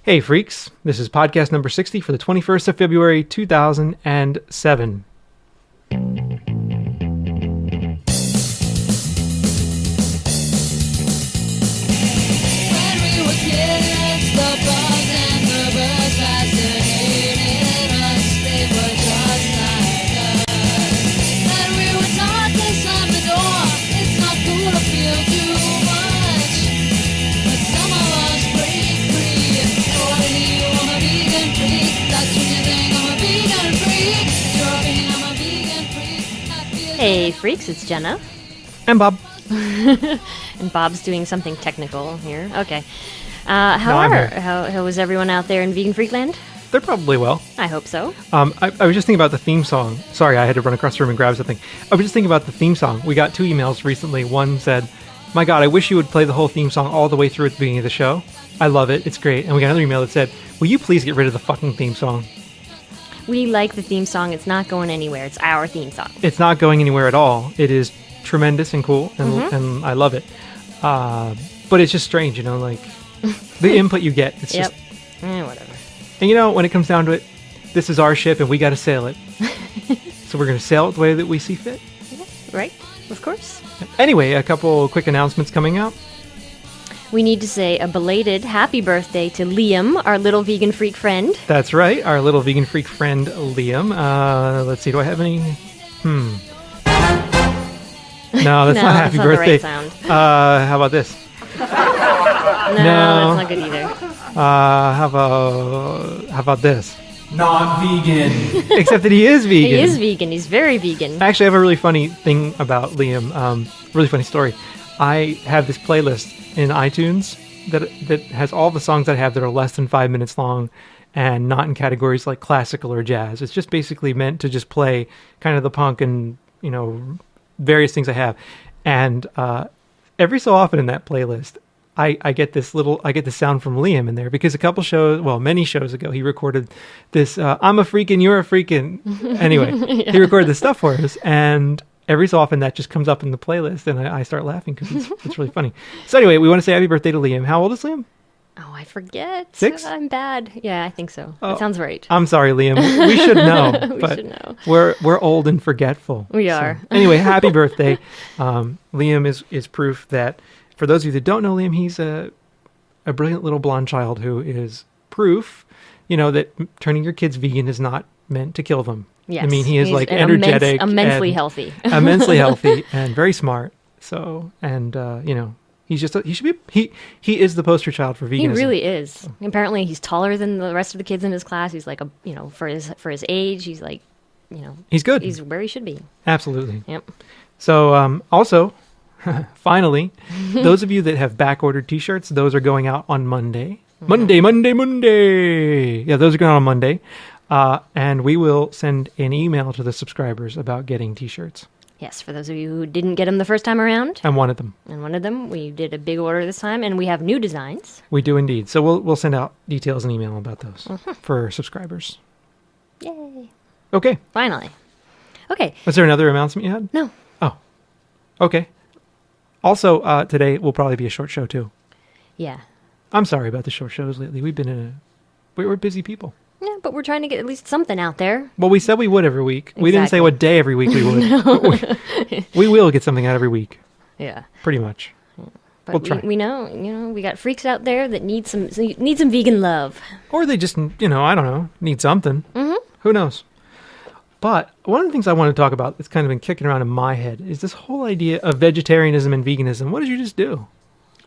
Hey freaks, this is podcast number 60 for the 21st of February 2007. Hey freaks, it's Jenna. And Bob. And Bob's doing something technical here. Okay. How was everyone out there in Vegan Freakland? They're probably well. I hope so. I was just thinking about the theme song. Sorry, I had to run across the room and grab something. I was just thinking about the theme song. We got 2 emails recently. One said, my God, I wish you would play the whole theme song all the way through at the beginning of the show. I love it. It's great. And we got another email that said, will you please get rid of the fucking theme song? We like the theme song. It's not going anywhere. It's our theme song. It's not going anywhere at all. It is tremendous and cool, and I love it. But it's just strange, you know, like the input you get. It's just whatever. And you know, when it comes down to it, this is our ship and we got to sail it. So we're going to sail it the way that we see fit. Yeah, right, of course. Anyway, a couple quick announcements coming up. We need to say a belated happy birthday to Liam, our little vegan freak friend. That's right, our little vegan freak friend, Liam. Let's see, do I have any? No, that's not happy birthday. That's not the right sound. How about this? No, that's not good either. How about this? Not vegan. Except that he is vegan. He is vegan. He's very vegan. Actually, I have a really funny thing about Liam. Really funny story. I have this playlist in iTunes that has all the songs I have that are less than 5 minutes long and not in categories like classical or jazz. It's just basically meant to just play kind of the punk and, you know, various things I have. And every so often in that playlist, I get this sound from Liam in there because many shows ago, he recorded this, I'm a freakin', you're a freakin'. Anyway, yeah. He recorded this stuff for us, and every so often that just comes up in the playlist, and I start laughing because it's really funny. So anyway, we want to say happy birthday to Liam. How old is Liam? Oh, I forget. 6? I'm bad. Yeah, I think so. That sounds right. I'm sorry, Liam. We should know. We should know. We're old and forgetful. We are. So, anyway, happy birthday. Liam is proof that, for those of you that don't know Liam, he's a brilliant little blonde child who is proof, you know, that turning your kids vegan is not meant to kill them. Yes. I mean, he is like energetic. Immensely healthy. Immensely healthy and very smart. So, and, you know, he is the poster child for veganism. He really is. Apparently he's taller than the rest of the kids in his class. He's like for his age, he's like, you know, he's good. He's where he should be. Absolutely. Yep. So, also, finally, those of you that have back-ordered t-shirts, those are going out on Monday. Mm-hmm. Monday. Yeah, those are going out on Monday. And we will send an email to the subscribers about getting t-shirts. Yes, for those of you who didn't get them the first time around. And wanted them. We did a big order this time, and we have new designs. We do indeed. So we'll send out details and email about those for subscribers. Yay. Okay. Finally. Okay. Was there another announcement you had? No. Oh. Okay. Also, today will probably be a short show, too. Yeah. I'm sorry about the short shows lately. We're busy people. Yeah, but we're trying to get at least something out there. Well, we said we would every week. Exactly. We didn't say what day every week we would. No. we will get something out every week. Yeah. Pretty much. Yeah. But we'll try. We know, we got freaks out there that need some vegan love. Or they just, I don't know, need something. Mm-hmm. Who knows? But one of the things I want to talk about that's kind of been kicking around in my head is this whole idea of vegetarianism and veganism. What did you just do?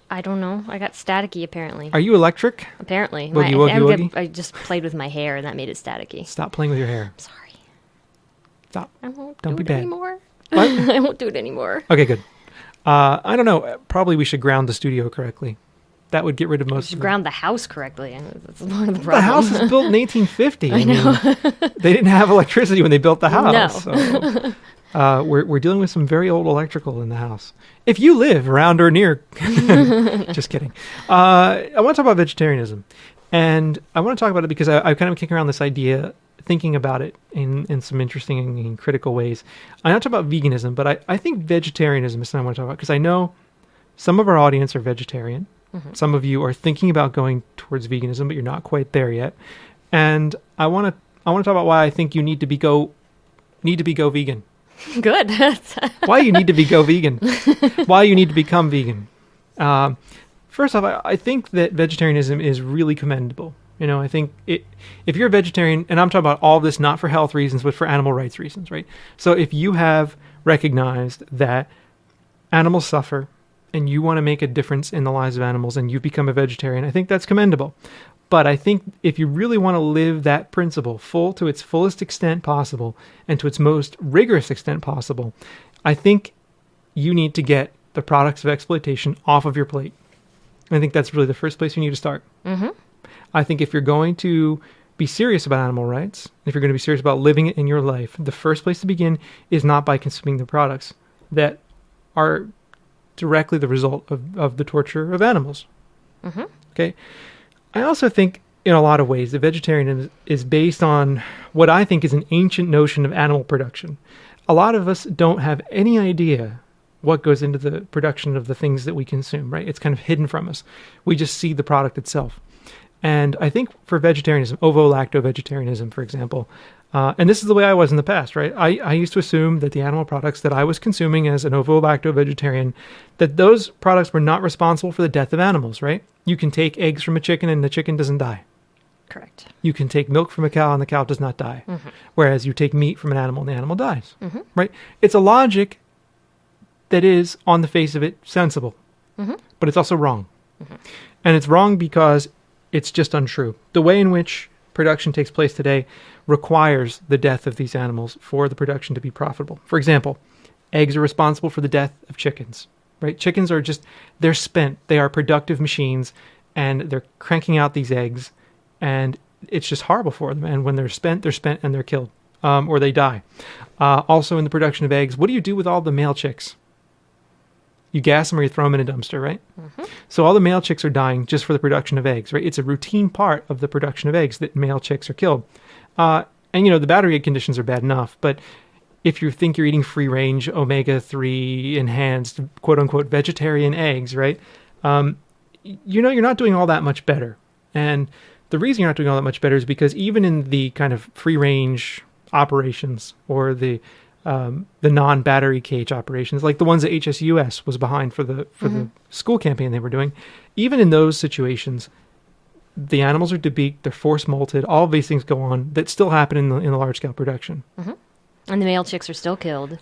I don't know. I got staticky, apparently. Are you electric? Apparently. Woogie. I just played with my hair, and that made it staticky. Stop playing with your hair. I'm sorry. Stop. I won't Don't do be it bad. anymore. What? I won't do it anymore. Okay, good. I don't know. Probably we should ground the studio correctly. That would get rid of most of ground the house correctly. That's one of the problems. The house was built in 1850. I know. They didn't have electricity when they built the house. No. So, we're dealing with some very old electrical in the house. If you live around or near, just kidding. I want to talk about vegetarianism, and I want to talk about it because I kind of kicking around this idea, thinking about it in some interesting and critical ways. I want to talk about veganism, but I think vegetarianism is something I want to talk about because I know some of our audience are vegetarian. Some of you are thinking about going towards veganism, but you're not quite there yet. And I want to talk about why I think you need to be go vegan. Good. Why you need to go vegan. Why you need to become vegan. First off, I think that vegetarianism is really commendable. You know, I think if you're a vegetarian, and I'm talking about all of this not for health reasons, but for animal rights reasons, right? So if you have recognized that animals suffer and you want to make a difference in the lives of animals and you become a vegetarian, I think that's commendable. But I think if you really want to live that principle to its fullest extent possible and to its most rigorous extent possible, I think you need to get the products of exploitation off of your plate. I think that's really the first place you need to start. Mm-hmm. I think if you're going to be serious about animal rights, if you're going to be serious about living it in your life, the first place to begin is not by consuming the products that are directly the result of the torture of animals. Mm-hmm. Okay. I also think in a lot of ways that vegetarianism is based on what I think is an ancient notion of animal production. A lot of us don't have any idea what goes into the production of the things that we consume, right? It's kind of hidden from us. We just see the product itself. And I think for vegetarianism, ovo-lacto-vegetarianism, for example, and this is the way I was in the past, right? I used to assume that the animal products that I was consuming as an ovo-lacto-vegetarian, that those products were not responsible for the death of animals, right? You can take eggs from a chicken and the chicken doesn't die. Correct. You can take milk from a cow and the cow does not die. Mm-hmm. Whereas you take meat from an animal and the animal dies, Mm-hmm. right? It's a logic that is, on the face of it, sensible. Mm-hmm. But it's also wrong. Mm-hmm. And it's wrong because it's just untrue. The way in which production takes place today requires the death of these animals for the production to be profitable. For example, eggs are responsible for the death of chickens, right? Chickens are they're spent. They are productive machines, and they're cranking out these eggs, and it's just horrible for them. And when they're spent and they're killed, or they die. Also in the production of eggs, what do you do with all the male chicks? You gas them or you throw them in a dumpster, right? Mm-hmm. So all the male chicks are dying just for the production of eggs, right? It's a routine part of the production of eggs that male chicks are killed. And, the battery egg conditions are bad enough, but if you think you're eating free-range, omega-3 enhanced, quote-unquote, vegetarian eggs, right? You're not doing all that much better. And the reason you're not doing all that much better is because even in the kind of free-range operations or the non-battery cage operations, like the ones that HSUS was behind for the school campaign they were doing, even in those situations, the animals are debeaked, they're force molted, all of these things go on that still happen in the large-scale production. Mm-hmm. And the male chicks are still killed.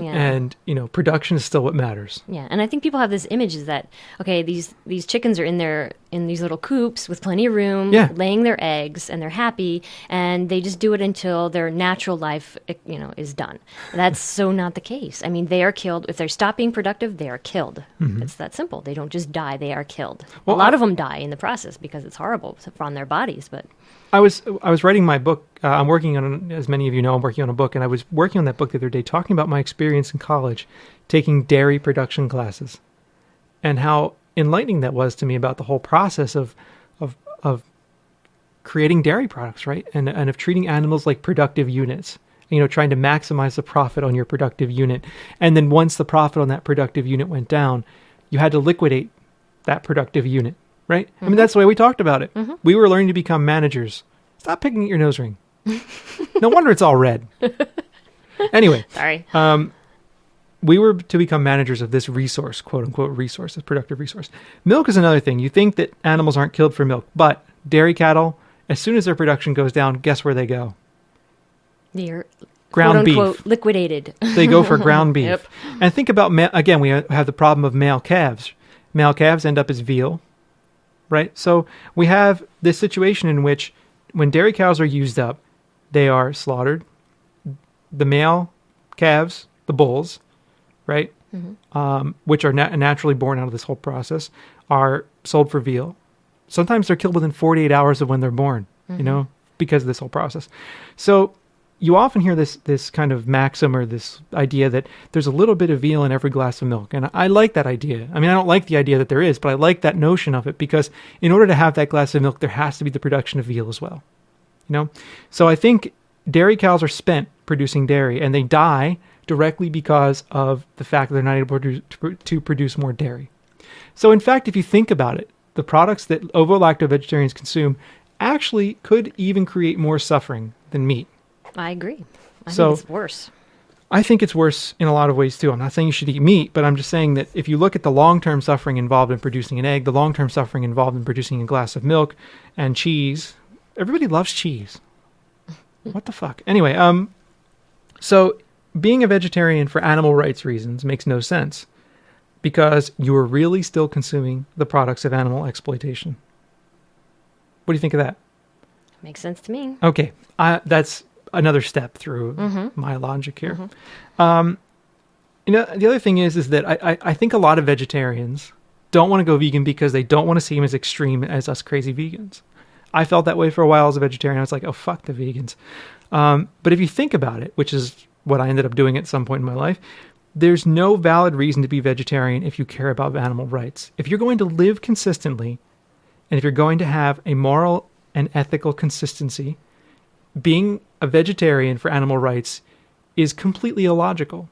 Yeah. And, production is still what matters. Yeah, and I think people have this image is that, okay, these chickens are in these little coops with plenty of room, laying their eggs, and they're happy, and they just do it until their natural life, is done. That's so not the case. I mean, they are killed. If they stop being productive, they are killed. Mm-hmm. It's that simple. They don't just die, they are killed. Well, a lot of them die in the process because it's horrible on their bodies, but... I was writing my book. I'm working on, as many of you know, I'm working on a book, and I was working on that book the other day, talking about my experience in college, taking dairy production classes, and how enlightening that was to me about the whole process of creating dairy products, right, and of treating animals like productive units. Trying to maximize the profit on your productive unit, and then once the profit on that productive unit went down, you had to liquidate that productive unit. Right? Mm-hmm. I mean, that's the way we talked about it. Mm-hmm. We were learning to become managers. Stop picking at your nose ring. No wonder it's all red. Anyway. Sorry. We were to become managers of this resource, quote unquote resource, this productive resource. Milk is another thing. You think that animals aren't killed for milk, but dairy cattle, as soon as their production goes down, guess where they go? They're ground quote unquote beef. Liquidated. They go for ground beef. Yep. And think about, again, we have the problem of male calves. Male calves end up as veal. Right? So we have this situation in which when dairy cows are used up, they are slaughtered. The male calves, the bulls, right, mm-hmm. Which are naturally born out of this whole process, are sold for veal. Sometimes they're killed within 48 hours of when they're born, mm-hmm. Because of this whole process. So you often hear this kind of maxim or this idea that there's a little bit of veal in every glass of milk. And I like that idea. I mean, I don't like the idea that there is, but I like that notion of it because in order to have that glass of milk, there has to be the production of veal as well. So I think dairy cows are spent producing dairy and they die directly because of the fact that they're not able to produce more dairy. So in fact, if you think about it, the products that ovo-lacto vegetarians consume actually could even create more suffering than meat. I agree. I think it's worse. I think it's worse in a lot of ways too. I'm not saying you should eat meat, but I'm just saying that if you look at the long-term suffering involved in producing an egg, the long-term suffering involved in producing a glass of milk and cheese, everybody loves cheese. What the fuck? Anyway, so being a vegetarian for animal rights reasons makes no sense because you are really still consuming the products of animal exploitation. What do you think of that? Makes sense to me. Okay, that's another step through my logic here. The other thing is that I think a lot of vegetarians don't want to go vegan because they don't want to seem as extreme as us crazy vegans. I felt that way for a while as a vegetarian. I was like, oh, fuck the vegans. But if you think about it, which is what I ended up doing at some point in my life, there's no valid reason to be vegetarian if you care about animal rights. If you're going to live consistently, and if you're going to have a moral and ethical consistency, being a vegetarian for animal rights is completely illogical,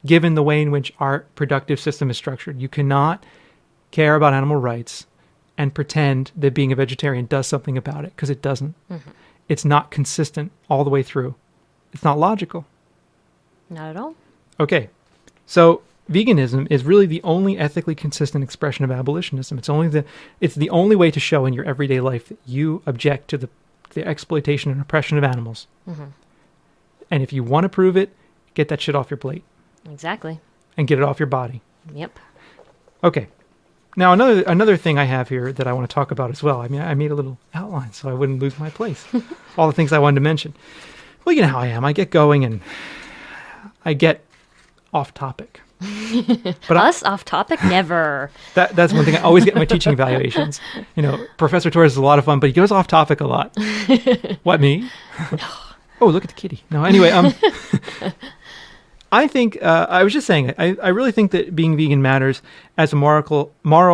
given the way in which our productive system is structured. You cannot care about animal rights and pretend that being a vegetarian does something about it, because it doesn't. It's not consistent all the way through. It's not logical. Not at all. Okay, so veganism is really the only ethically consistent expression of abolitionism. It's the only way to show in your everyday life that you object to the exploitation and oppression of animals. And if you want to prove it, get that shit off your plate. Exactly. And get it off your body. Yep. Okay. Now, another thing I have here that I want to talk about as well. I mean, I made a little outline so I wouldn't lose my place. All the things I wanted to mention. Well, you know how I am. I get going and I get off topic. But us off topic? Never. That's one thing. I always get my teaching evaluations. Professor Torres is a lot of fun, but he goes off topic a lot. What, me? No. Oh, look at the kitty. No, anyway, I think, I was just saying, I really think that being vegan matters as a moral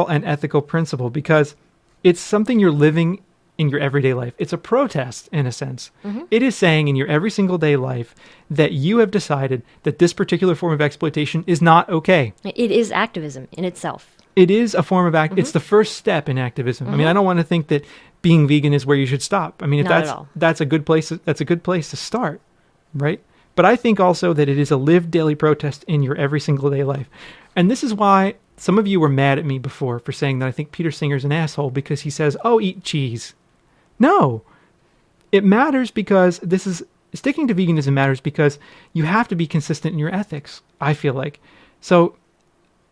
and ethical principle because it's something you're living in your everyday life. It's a protest, in a sense. It is saying in your every single day life that you have decided that this particular form of exploitation is not okay. It is activism in itself. It is a form of it's the first step in activism. I mean, I don't want to think that being vegan is where you should stop. I mean, that's a good place. That's a good place to start, right? But I think also that it is a lived daily protest in your every single day life. And this is why some of you were mad at me before for saying that I think Peter Singer's an asshole because he says, oh, eat cheese. No, it matters because sticking to veganism matters because you have to be consistent in your ethics, I feel like. So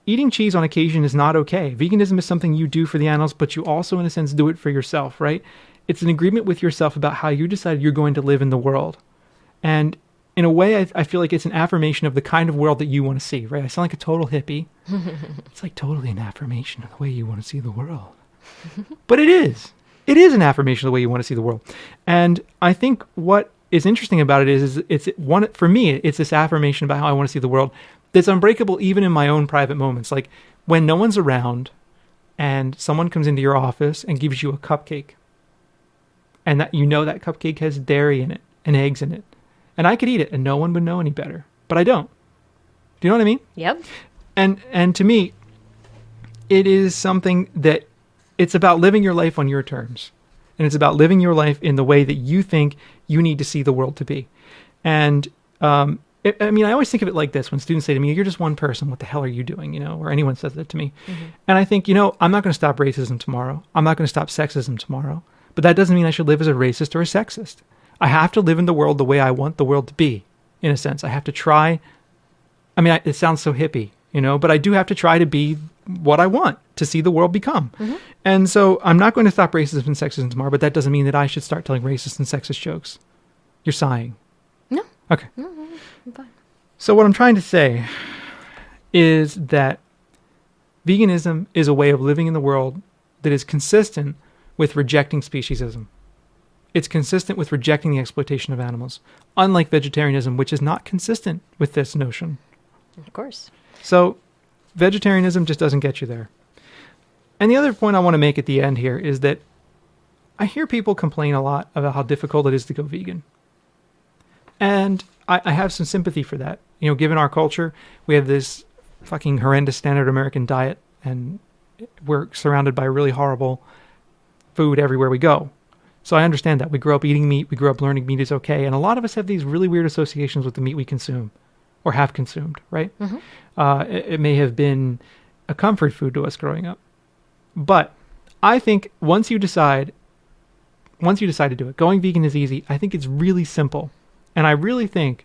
eating cheese on occasion is not okay. Veganism is something you do for the animals, but you also, in a sense, do it for yourself, right? It's an agreement with yourself about how you decide you're going to live in the world. And in a way, I feel like it's an affirmation of the kind of world that you want to see, right? I sound like a total hippie. It's like totally an affirmation of the way you want to see the world. But it is. It is an affirmation of the way you want to see the world. And I think what is interesting about it is for me, it's this affirmation about how I want to see the world that's unbreakable even in my own private moments. Like when no one's around and someone comes into your office and gives you a cupcake. And that that cupcake has dairy in it and eggs in it. And I could eat it and no one would know any better. But I don't. Do you know what I mean? Yep. And to me, it is something that it's about living your life on your terms. And it's about living your life in the way that you think you need to see the world to be. And I always think of it like this when students say to me, you're just one person. What the hell are you doing? Or anyone says that to me. And I think, I'm not going to stop racism tomorrow. I'm not going to stop sexism tomorrow. But that doesn't mean I should live as a racist or a sexist. I have to live in the world the way I want the world to be, in a sense. I have to try. It sounds so hippie, but I do have to try to be what I want to see the world become. And so I'm not going to stop racism and sexism tomorrow, but that doesn't mean that I should start telling racist and sexist jokes. You're sighing. No. Okay. No, I'm fine. So what I'm trying to say is that veganism is a way of living in the world that is consistent with rejecting speciesism. It's consistent with rejecting the exploitation of animals, unlike vegetarianism, which is not consistent with this notion. Of course. So vegetarianism just doesn't get you there. And the other point I want to make at the end here is that I hear people complain a lot about how difficult it is to go vegan. And I have some sympathy for that. Given our culture, we have this fucking horrendous standard American diet, and we're surrounded by really horrible food everywhere we go. So I understand that. We grew up eating meat. We grew up learning meat is okay. And a lot of us have these really weird associations with the meat we consume or have consumed, right? Mm-hmm. It may have been a comfort food to us growing up. But I think once you decide to do it, going vegan is easy. I think it's really simple. And I really think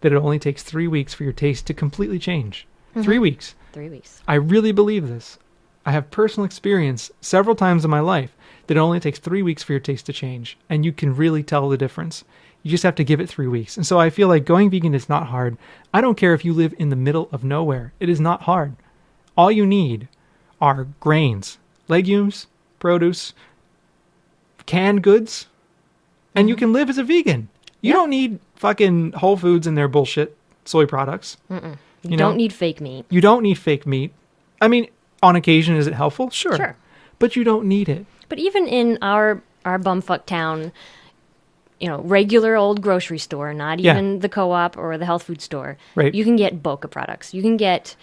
that it only takes 3 weeks for your taste to completely change. Mm-hmm. 3 weeks. 3 weeks. I really believe this. I have personal experience several times in my life that it only takes 3 weeks for your taste to change. And you can really tell the difference. You just have to give it 3 weeks. And so I feel like going vegan is not hard. I don't care if you live in the middle of nowhere. It is not hard. All you need are grains, legumes, produce, canned goods, and you can live as a vegan. You don't need fucking Whole Foods and their bullshit soy products. You don't need fake meat. You don't need fake meat. I mean, on occasion, is it helpful? Sure. But you don't need it. But even in our bumfuck town, regular old grocery store, not even the co-op or the health food store, right. You can get Boca products. You can get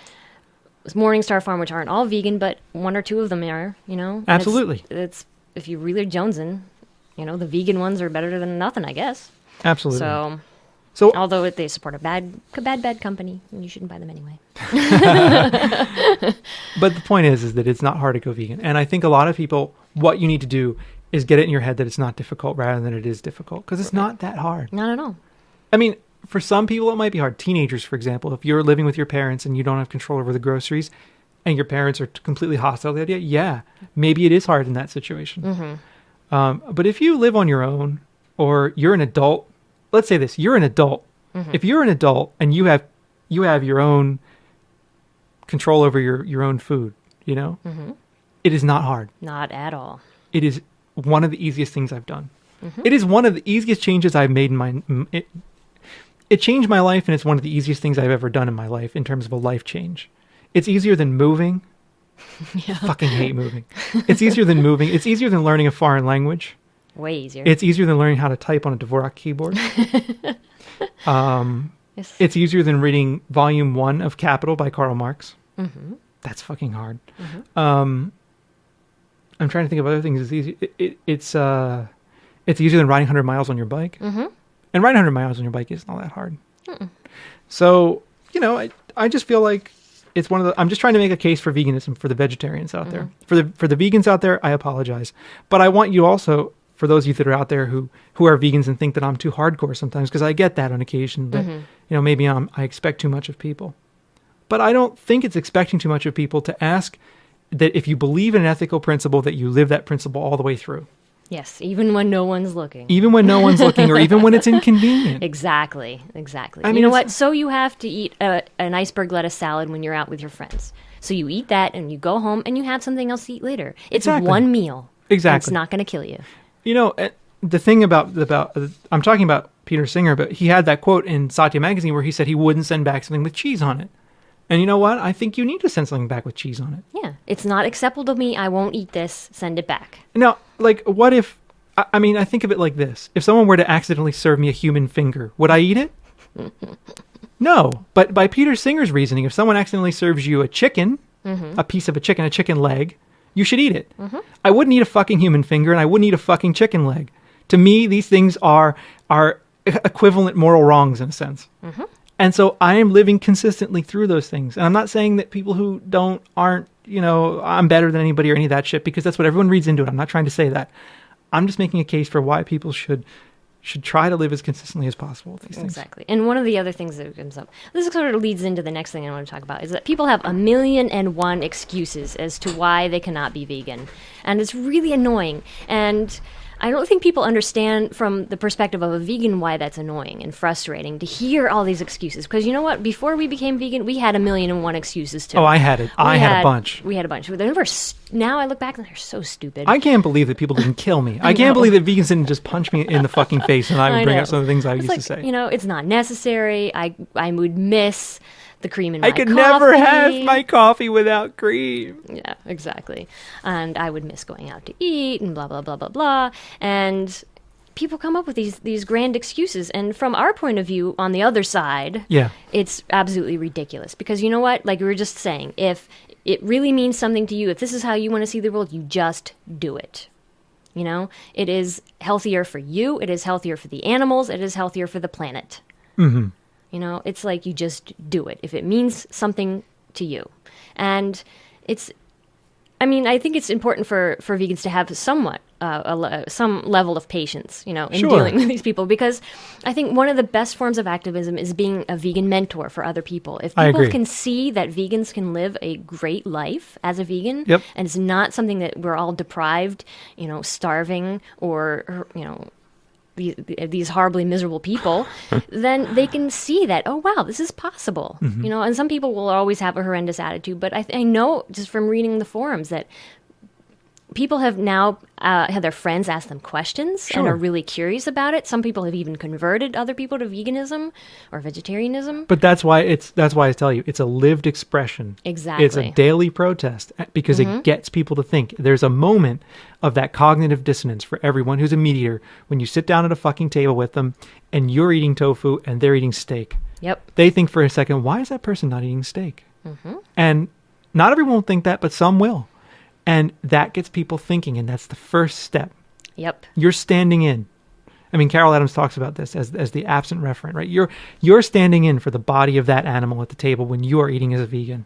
Morningstar Farm, which aren't all vegan, but one or two of them are, Absolutely. It's if you really jonesing, the vegan ones are better than nothing, I guess. Absolutely. So although they support a bad company, you shouldn't buy them anyway. But the point is that it's not hard to go vegan. And I think a lot of people, what you need to do is get it in your head that it's not difficult rather than it is difficult. Because it's not that hard. Not at all. I mean, for some people, it might be hard. Teenagers, for example, if you're living with your parents and you don't have control over the groceries and your parents are completely hostile to the idea, maybe it is hard in that situation. Mm-hmm. But if you live on your own or you're an adult, let's say this, you're an adult. Mm-hmm. If you're an adult and you have your own control over your own food, mm-hmm. It is not hard. Not at all. It is one of the easiest things I've done. Mm-hmm. It is one of the easiest changes I've made in my... It changed my life, and it's one of the easiest things I've ever done in my life in terms of a life change. It's easier than moving. I fucking hate moving. It's easier than moving. It's easier than learning a foreign language. Way easier. It's easier than learning how to type on a Dvorak keyboard. Yes. It's easier than reading Volume 1 of Capital by Karl Marx. Mm-hmm. That's fucking hard. Mm-hmm. I'm trying to think of other things. It's easy. It's easier than riding 100 miles on your bike. Mm-hmm. And riding 100 miles on your bike isn't all that hard. Mm-mm. So, I just feel like it's one of the... I'm just trying to make a case for veganism for the vegetarians out there. For the vegans out there, I apologize. But I want you also, for those of you that are out there who are vegans and think that I'm too hardcore sometimes, because I get that on occasion, that, maybe I expect too much of people. But I don't think it's expecting too much of people to ask that if you believe in an ethical principle, that you live that principle all the way through. Yes, even when no one's looking. Even when no one's looking, or even when it's inconvenient. Exactly. I mean, you know what? So you have to eat an iceberg lettuce salad when you're out with your friends. So you eat that, and you go home, and you have something else to eat later. It's one meal. Exactly. It's not going to kill you. The thing about I'm talking about Peter Singer, but he had that quote in Satya magazine where he said he wouldn't send back something with cheese on it. And you know what? I think you need to send something back with cheese on it. Yeah. It's not acceptable to me. I won't eat this. Send it back. Now, what if... I think of it like this. If someone were to accidentally serve me a human finger, would I eat it? No. But by Peter Singer's reasoning, if someone accidentally serves you a chicken, a piece of a chicken leg, you should eat it. Mm-hmm. I wouldn't eat a fucking human finger, and I wouldn't eat a fucking chicken leg. To me, these things are equivalent moral wrongs in a sense. Mm-hmm. And so I am living consistently through those things. And I'm not saying that people who aren't, I'm better than anybody or any of that shit, because that's what everyone reads into it. I'm not trying to say that. I'm just making a case for why people should try to live as consistently as possible with these things. Exactly. And one of the other things that comes up, this sort of leads into the next thing I want to talk about, is that people have 1,000,001 excuses as to why they cannot be vegan. And it's really annoying. And I don't think people understand from the perspective of a vegan why that's annoying and frustrating to hear all these excuses. Because you know what? Before we became vegan, we had 1,000,001 excuses too. Oh, I had it. I had a bunch. We had a bunch. Now I look back and they're so stupid. I can't believe that people didn't kill me. I can't believe that vegans didn't just punch me in the fucking face and I would bring up some of the things I used to say. It's not necessary. I would miss the cream in my coffee. I could never have my coffee without cream. Yeah, exactly. And I would miss going out to eat and blah, blah, blah, blah, blah. And people come up with these grand excuses. And from our point of view, on the other side, it's absolutely ridiculous. Because you know what? Like we were just saying, if it really means something to you, if this is how you want to see the world, you just do it. You know, it is healthier for you. It is healthier for the animals. It is healthier for the planet. Mm-hmm. You know, it's like you just do it if it means something to you. And I think it's important for vegans to have somewhat some level of patience, you know, in dealing with these people, because I think one of the best forms of activism is being a vegan mentor for other people. If people can see that vegans can live a great life as a vegan, and it's not something that we're all deprived, you know, starving or you know, these horribly miserable people, then they can see that, oh, wow, this is possible. Mm-hmm. You know, and some people will always have a horrendous attitude, but I know just from reading the forums that people have now had their friends ask them questions and are really curious about it. Some people have even converted other people to veganism or vegetarianism. But that's why I tell you, it's a lived expression. Exactly. It's a daily protest because it gets people to think. There's a moment of that cognitive dissonance for everyone who's a meat eater when you sit down at a fucking table with them and you're eating tofu and they're eating steak. Yep. They think for a second, why is that person not eating steak? Mm-hmm. And not everyone will think that, but some will. And that gets people thinking, and that's the first step. Yep. You're standing in. I mean, Carol Adams talks about this as the absent referent, right? You're standing in for the body of that animal at the table when you are eating as a vegan.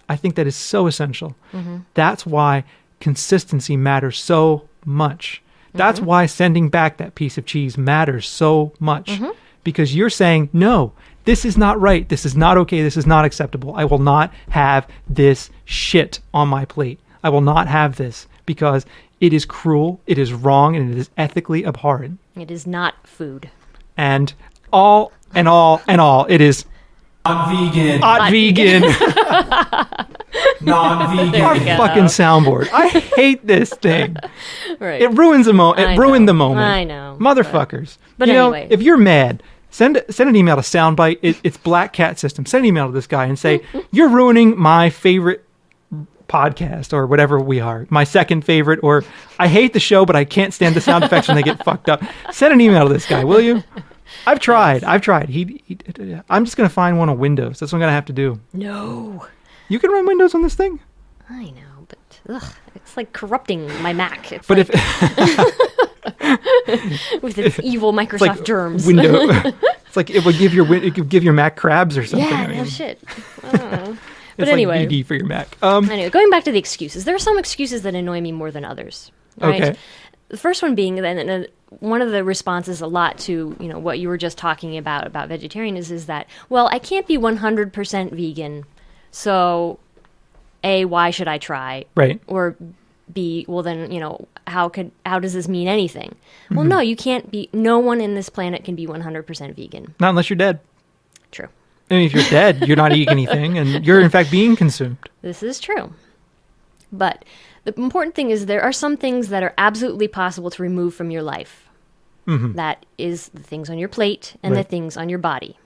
I think that is so essential. Mm-hmm. That's why consistency matters so much. That's why sending back that piece of cheese matters so much. Because you're saying, no, this is not right. This is not okay. This is not acceptable. I will not have this shit on my plate. I will not have this because it is cruel, it is wrong, and it is ethically abhorrent. It is not food. And all, it is not vegan. Not vegan. Not vegan. Our fucking soundboard. I hate this thing. Right. It ruins the moment. It ruined the moment. I know. Motherfuckers. But you anyway. know, if you're mad, send an email to Soundbite. It's Black Cat System. Send an email to this guy and say, you're ruining my favorite podcast or whatever we are, my second favorite, or I hate the show but I can't stand the sound effects when they get fucked up. Send an email to this guy, will you? I've tried. I'm just gonna find one on Windows. That's what I'm gonna have to do. No, you can run Windows on this thing. I know, but it's like corrupting my Mac. It's but like, with its evil Microsoft like germs. Windows. It's like it would give your Mac crabs or something. Yeah, no shit. I don't know. But it's anyway, like ED for your Mac. Anyway, going back to the excuses, there are some excuses that annoy me more than others. Right? Okay. The first one being that one of the responses a lot to, you know, what you were just talking about vegetarianism is that, well, I can't be 100% vegan, so A, why should I try? Right. Or B, well then, you know, how does this mean anything? Well, no, you can't be. No one in this planet can be 100% vegan. Not unless you're dead. True. I mean, if you're dead, you're not eating anything, and you're in fact being consumed. This is true. But the important thing is there are some things that are absolutely possible to remove from your life. Mm-hmm. That is the things on your plate and the things on your body.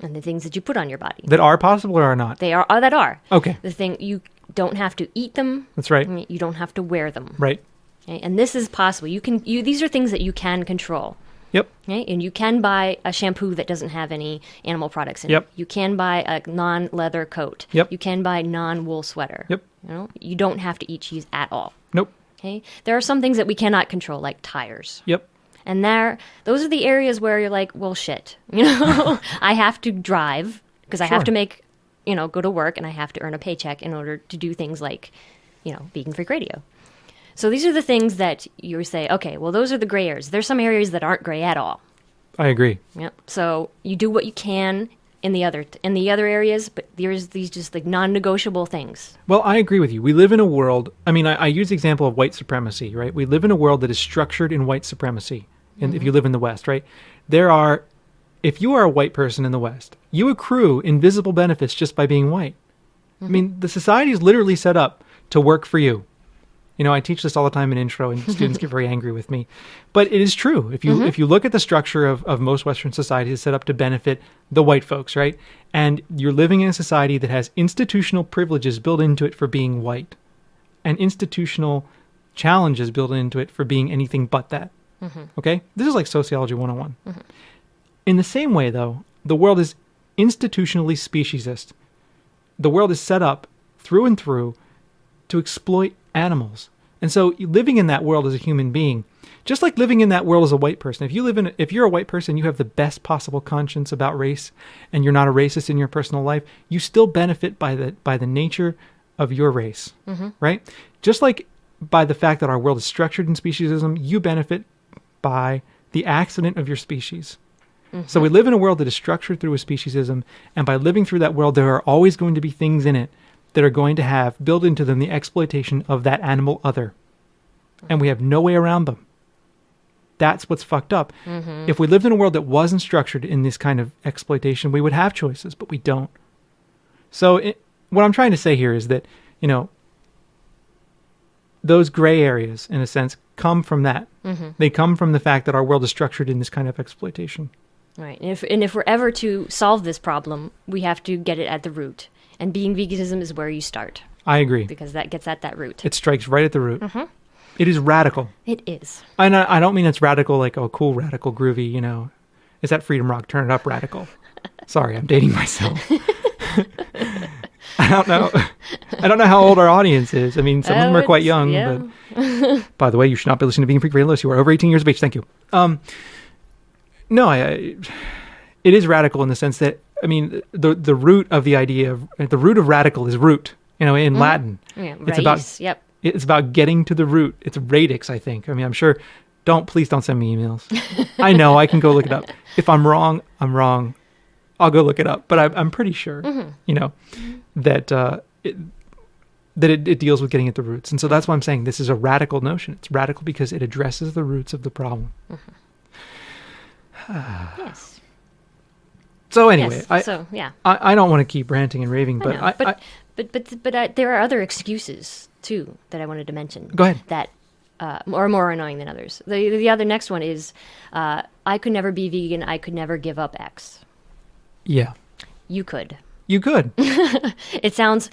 And the things that you put on your body. That are possible or are not? They are, that are. Okay. The thing, you don't have to eat them. That's right. You don't have to wear them. Right. Okay? And this is possible. These are things that you can control. Yep. Okay? And you can buy a shampoo that doesn't have any animal products in it. You can buy a non-leather coat. Yep. You can buy non-wool sweater. Yep. You know, you don't have to eat cheese at all. Nope. Okay? There are some things that we cannot control, like tires. Yep. And those are the areas where you're like, well, shit. You know, I have to drive because I have to make, you know, go to work, and I have to earn a paycheck in order to do things like, you know, Vegan Freak Radio. So these are the things that you say, okay, well, those are the gray areas. There's some areas that aren't gray at all. I agree. Yep. So you do what you can in the other areas, but there's these just like non-negotiable things. Well, I agree with you. We live in a world, I mean, I use the example of white supremacy, right? We live in a world that is structured in white supremacy. And if you live in the West, right? If you are a white person in the West, you accrue invisible benefits just by being white. I mean, the society is literally set up to work for you. You know, I teach this all the time in intro, and students get very angry with me. But it is true. If you look at the structure of most Western societies, it's set up to benefit the white folks, right? And you're living in a society that has institutional privileges built into it for being white, and institutional challenges built into it for being anything but that. Okay? This is like Sociology 101. In the same way, though, the world is institutionally speciesist. The world is set up through and through to exploit animals. And so living in that world as a human being, just like living in that world as a white person, if you're a white person, you have the best possible conscience about race, and you're not a racist in your personal life, you still benefit by the nature of your race, right? Just like by the fact that our world is structured in speciesism, you benefit by the accident of your species. So we live in a world that is structured through a speciesism, and by living through that world, there are always going to be things in it that are going to have built into them the exploitation of that animal other. And we have no way around them. That's what's fucked up. If we lived in a world that wasn't structured in this kind of exploitation, we would have choices, but we don't. So what I'm trying to say here is that, those gray areas, in a sense, come from that. They come from the fact that our world is structured in this kind of exploitation. Right. And if we're ever to solve this problem, we have to get it at the root. And being veganism is where you start. I agree. Because that gets at that root. It strikes right at the root. It is radical. It is. And I don't mean it's radical like, oh, cool, radical, groovy, Is that Freedom Rock? Turn it up, radical. Sorry, I'm dating myself. I don't know how old our audience is. I mean, some of them are quite young. Yeah. But by the way, you should not be listening to Vegan Freak Radio unless you are over 18 years of age. Thank you. No, it is radical in the sense that, I mean, the root of the idea of the root of radical is root, in Latin. Yeah, It's about getting to the root. It's radix, I think. I mean, I'm sure. Please don't send me emails. I know, I can go look it up. If I'm wrong, I'm wrong. I'll go look it up. But I'm pretty sure, that it deals with getting at the roots. And so that's why I'm saying this is a radical notion. It's radical because it addresses the roots of the problem. Yes. So anyway, yes. I don't want to keep ranting and raving, but But there are other excuses too that I wanted to mention. Go ahead. That are more annoying than others. The other next one is I could never be vegan. I could never give up X. Yeah. You could. You could. It sounds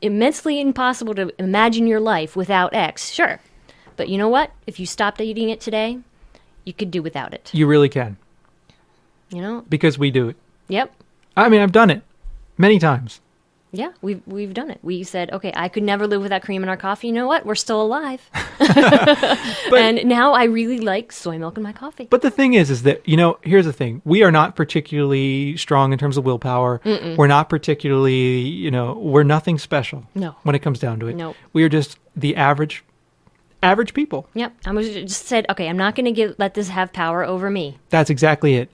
immensely impossible to imagine your life without X. Sure, but you know what? If you stopped eating it today, you could do without it. You really can. Because we do it. Yep. I mean, I've done it many times. Yeah, we've done it. We said, okay, I could never live without cream in our coffee. You know what? We're still alive. And now I really like soy milk in my coffee. But the thing is that, here's the thing. We are not particularly strong in terms of willpower. We're not particularly, we're nothing special. No. When it comes down to it. No. We are just the average people. Yep. I just said, okay, I'm not going to let this have power over me. That's exactly it.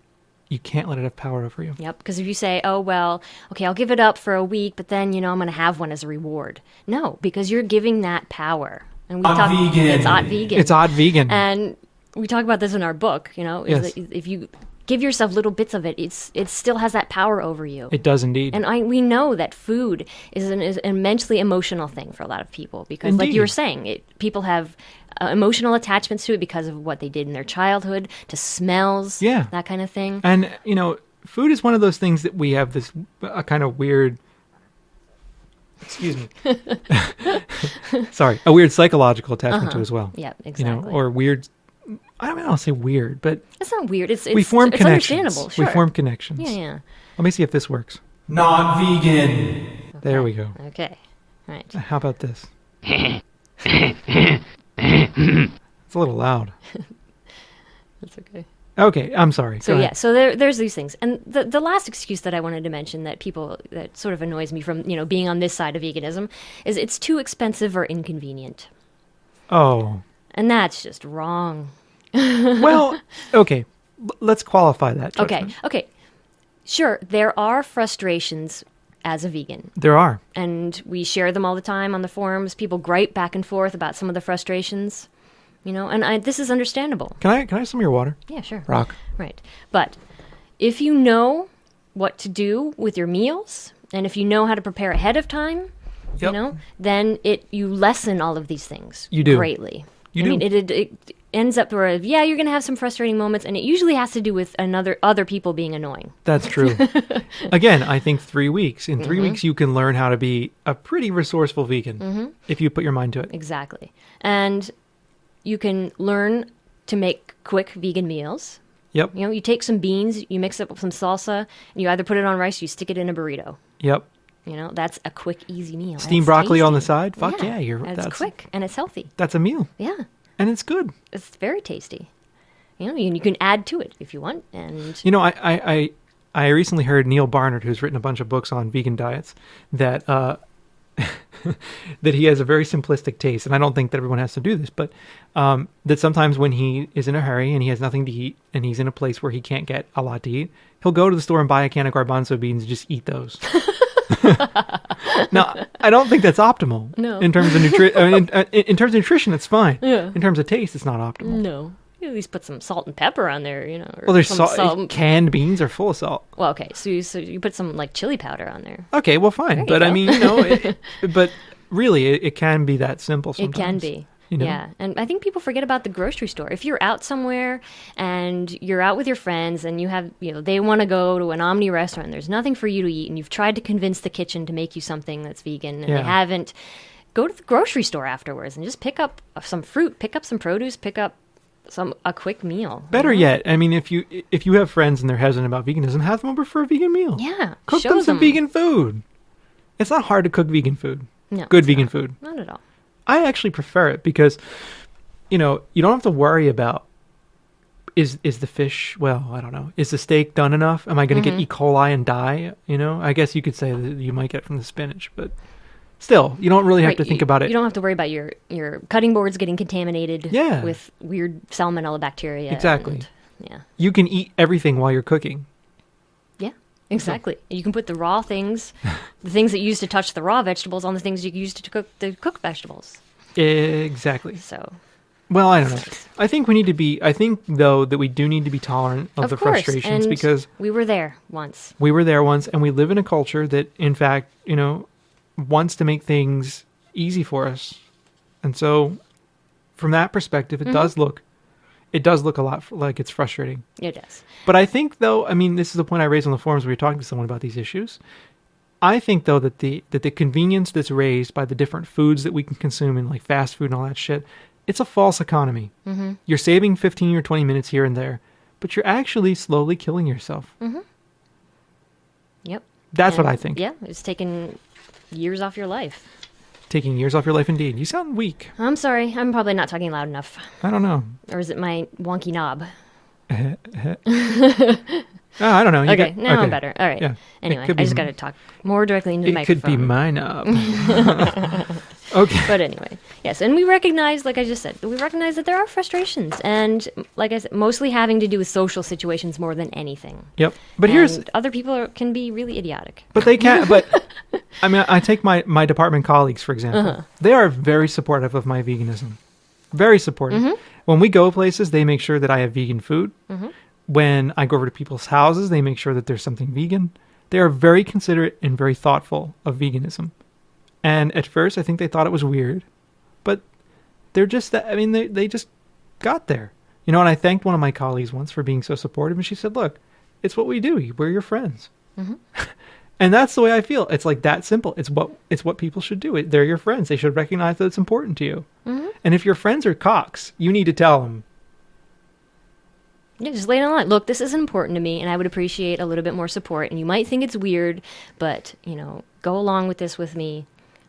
You can't let it have power over you. Yep, because if you say, oh, well, okay, I'll give it up for a week, but then, I'm going to have one as a reward. No, because you're giving that power. And vegan. It's odd vegan. It's odd vegan. And we talk about this in our book, Yes. If you give yourself little bits of it, it still has that power over you. It does indeed. And we know that food is an immensely emotional thing for a lot of people because, indeed. like you were saying, people have emotional attachments to it because of what they did in their childhood, to smells, that kind of thing. And, food is one of those things that we have this kind of weird, excuse me, sorry, a weird psychological attachment to as well. Yeah, exactly. Or weird, I don't want to say weird, but it's not weird. We form connections. Understandable. Sure. We form connections. Yeah. Let me see if this works. Not vegan. Okay. There we go. Okay. All right. How about this? It's a little loud. That's okay. Okay, I'm sorry. So so there's these things, and the last excuse that I wanted to mention that sort of annoys me from being on this side of veganism is it's too expensive or inconvenient. Oh. And that's just wrong. Well, okay, let's qualify that judgment. Okay. Sure, there are frustrations as a vegan. There are. And we share them all the time on the forums. People gripe back and forth about some of the frustrations, and this is understandable. Can I have some of your water? Yeah, sure. Rock. Right. But if you know what to do with your meals, and if you know how to prepare ahead of time, then you lessen all of these things. You do. Greatly. You do. I mean, it ends up where, you're going to have some frustrating moments, and it usually has to do with other people being annoying. That's true. Again, I think 3 weeks. In 3 weeks, you can learn how to be a pretty resourceful vegan if you put your mind to it. Exactly. And you can learn to make quick vegan meals. Yep. You take some beans, you mix it with some salsa, and you either put it on rice or you stick it in a burrito. Yep. You know, that's a quick, easy meal. Steamed broccoli on the side? Fuck yeah. It's quick and it's healthy. That's a meal. Yeah. And it's good. It's very tasty. You know, and you can add to it if you want. And you know, I recently heard Neil Barnard, who's written a bunch of books on vegan diets, that that he has a very simplistic taste, and I don't think that everyone has to do this, but that sometimes when he is in a hurry and he has nothing to eat and he's in a place where he can't get a lot to eat, he'll go to the store and buy a can of garbanzo beans and just eat those. Now, I don't think that's optimal. No. In terms of in terms of nutrition, it's fine. Yeah. In terms of taste, it's not optimal. No. You at least put some salt and pepper on there, you know. Or well, there's salt. Canned beans are full of salt. Well, okay, so you put some like chili powder on there. Okay, well, fine, but I mean, you know, but really, it can be that simple sometimes. It can be. You know? Yeah, and I think people forget about the grocery store. If you're out somewhere and you're out with your friends and you have, you know, they want to go to an Omni restaurant and there's nothing for you to eat and you've tried to convince the kitchen to make you something that's vegan and they haven't, go to the grocery store afterwards and just pick up some fruit, pick up some produce, pick up a quick meal. Better yet, I mean, if you have friends and they're hesitant about veganism, have them over for a vegan meal. Yeah, cook them some vegan food. It's not hard to cook vegan food. No, good vegan food. Not at all. I actually prefer it because, you know, you don't have to worry about is the fish, well, I don't know, is the steak done enough? Am I going to get E. coli and die? You know, I guess you could say that you might get it from the spinach, but still, you don't really have to think about it. You don't have to worry about your cutting boards getting contaminated with weird salmonella bacteria. Exactly. Yeah. You can eat everything while you're cooking. Yeah, exactly. So. You can put the raw things, the things that you use to touch the raw vegetables on the things you use to cook vegetables. Exactly. So. Well, I don't know. I think though that we do need to be tolerant of the frustrations because we were there once. We were there once, and we live in a culture that, in fact, you know, wants to make things easy for us. And so from that perspective, it does look a lot like it's frustrating. It does. But I think, though, I mean, this is the point I raised on the forums when we were talking to someone about these issues. I think, though, that the convenience that's raised by the different foods that we can consume in like fast food and all that shit, it's a false economy. Mm-hmm. You're saving 15 or 20 minutes here and there, but you're actually slowly killing yourself. Mm-hmm. Yep. That's what I think. Yeah, it's taken years off your life. Taking years off your life, indeed. You sound weak. I'm sorry. I'm probably not talking loud enough. I don't know. Or is it my wonky knob? I don't know. Now I'm better. All right. Yeah. Anyway, I just got to talk more directly into the microphone. It could be my knob. Okay. But anyway, yes. And we recognize, like I just said, that there are frustrations. And like I said, mostly having to do with social situations more than anything. Yep. But other people can be really idiotic. But they can't. But I mean, I take my department colleagues, for example. Uh-huh. They are very supportive of my veganism. Very supportive. Mm-hmm. When we go places, they make sure that I have vegan food. Mm-hmm. When I go over to people's houses, they make sure that there's something vegan. They are very considerate and very thoughtful of veganism. And at first, I think they thought it was weird. But they're just, they just got there. You know, and I thanked one of my colleagues once for being so supportive. And she said, look, it's what we do. We're your friends. Mm-hmm. And that's the way I feel. It's like that simple. It's what people should do. They're your friends. They should recognize that it's important to you. Mm-hmm. And if your friends are cocks, you need to tell them. Yeah, just lay it on the line. Look, this is important to me, and I would appreciate a little bit more support. And you might think it's weird, but, you know, go along with this with me.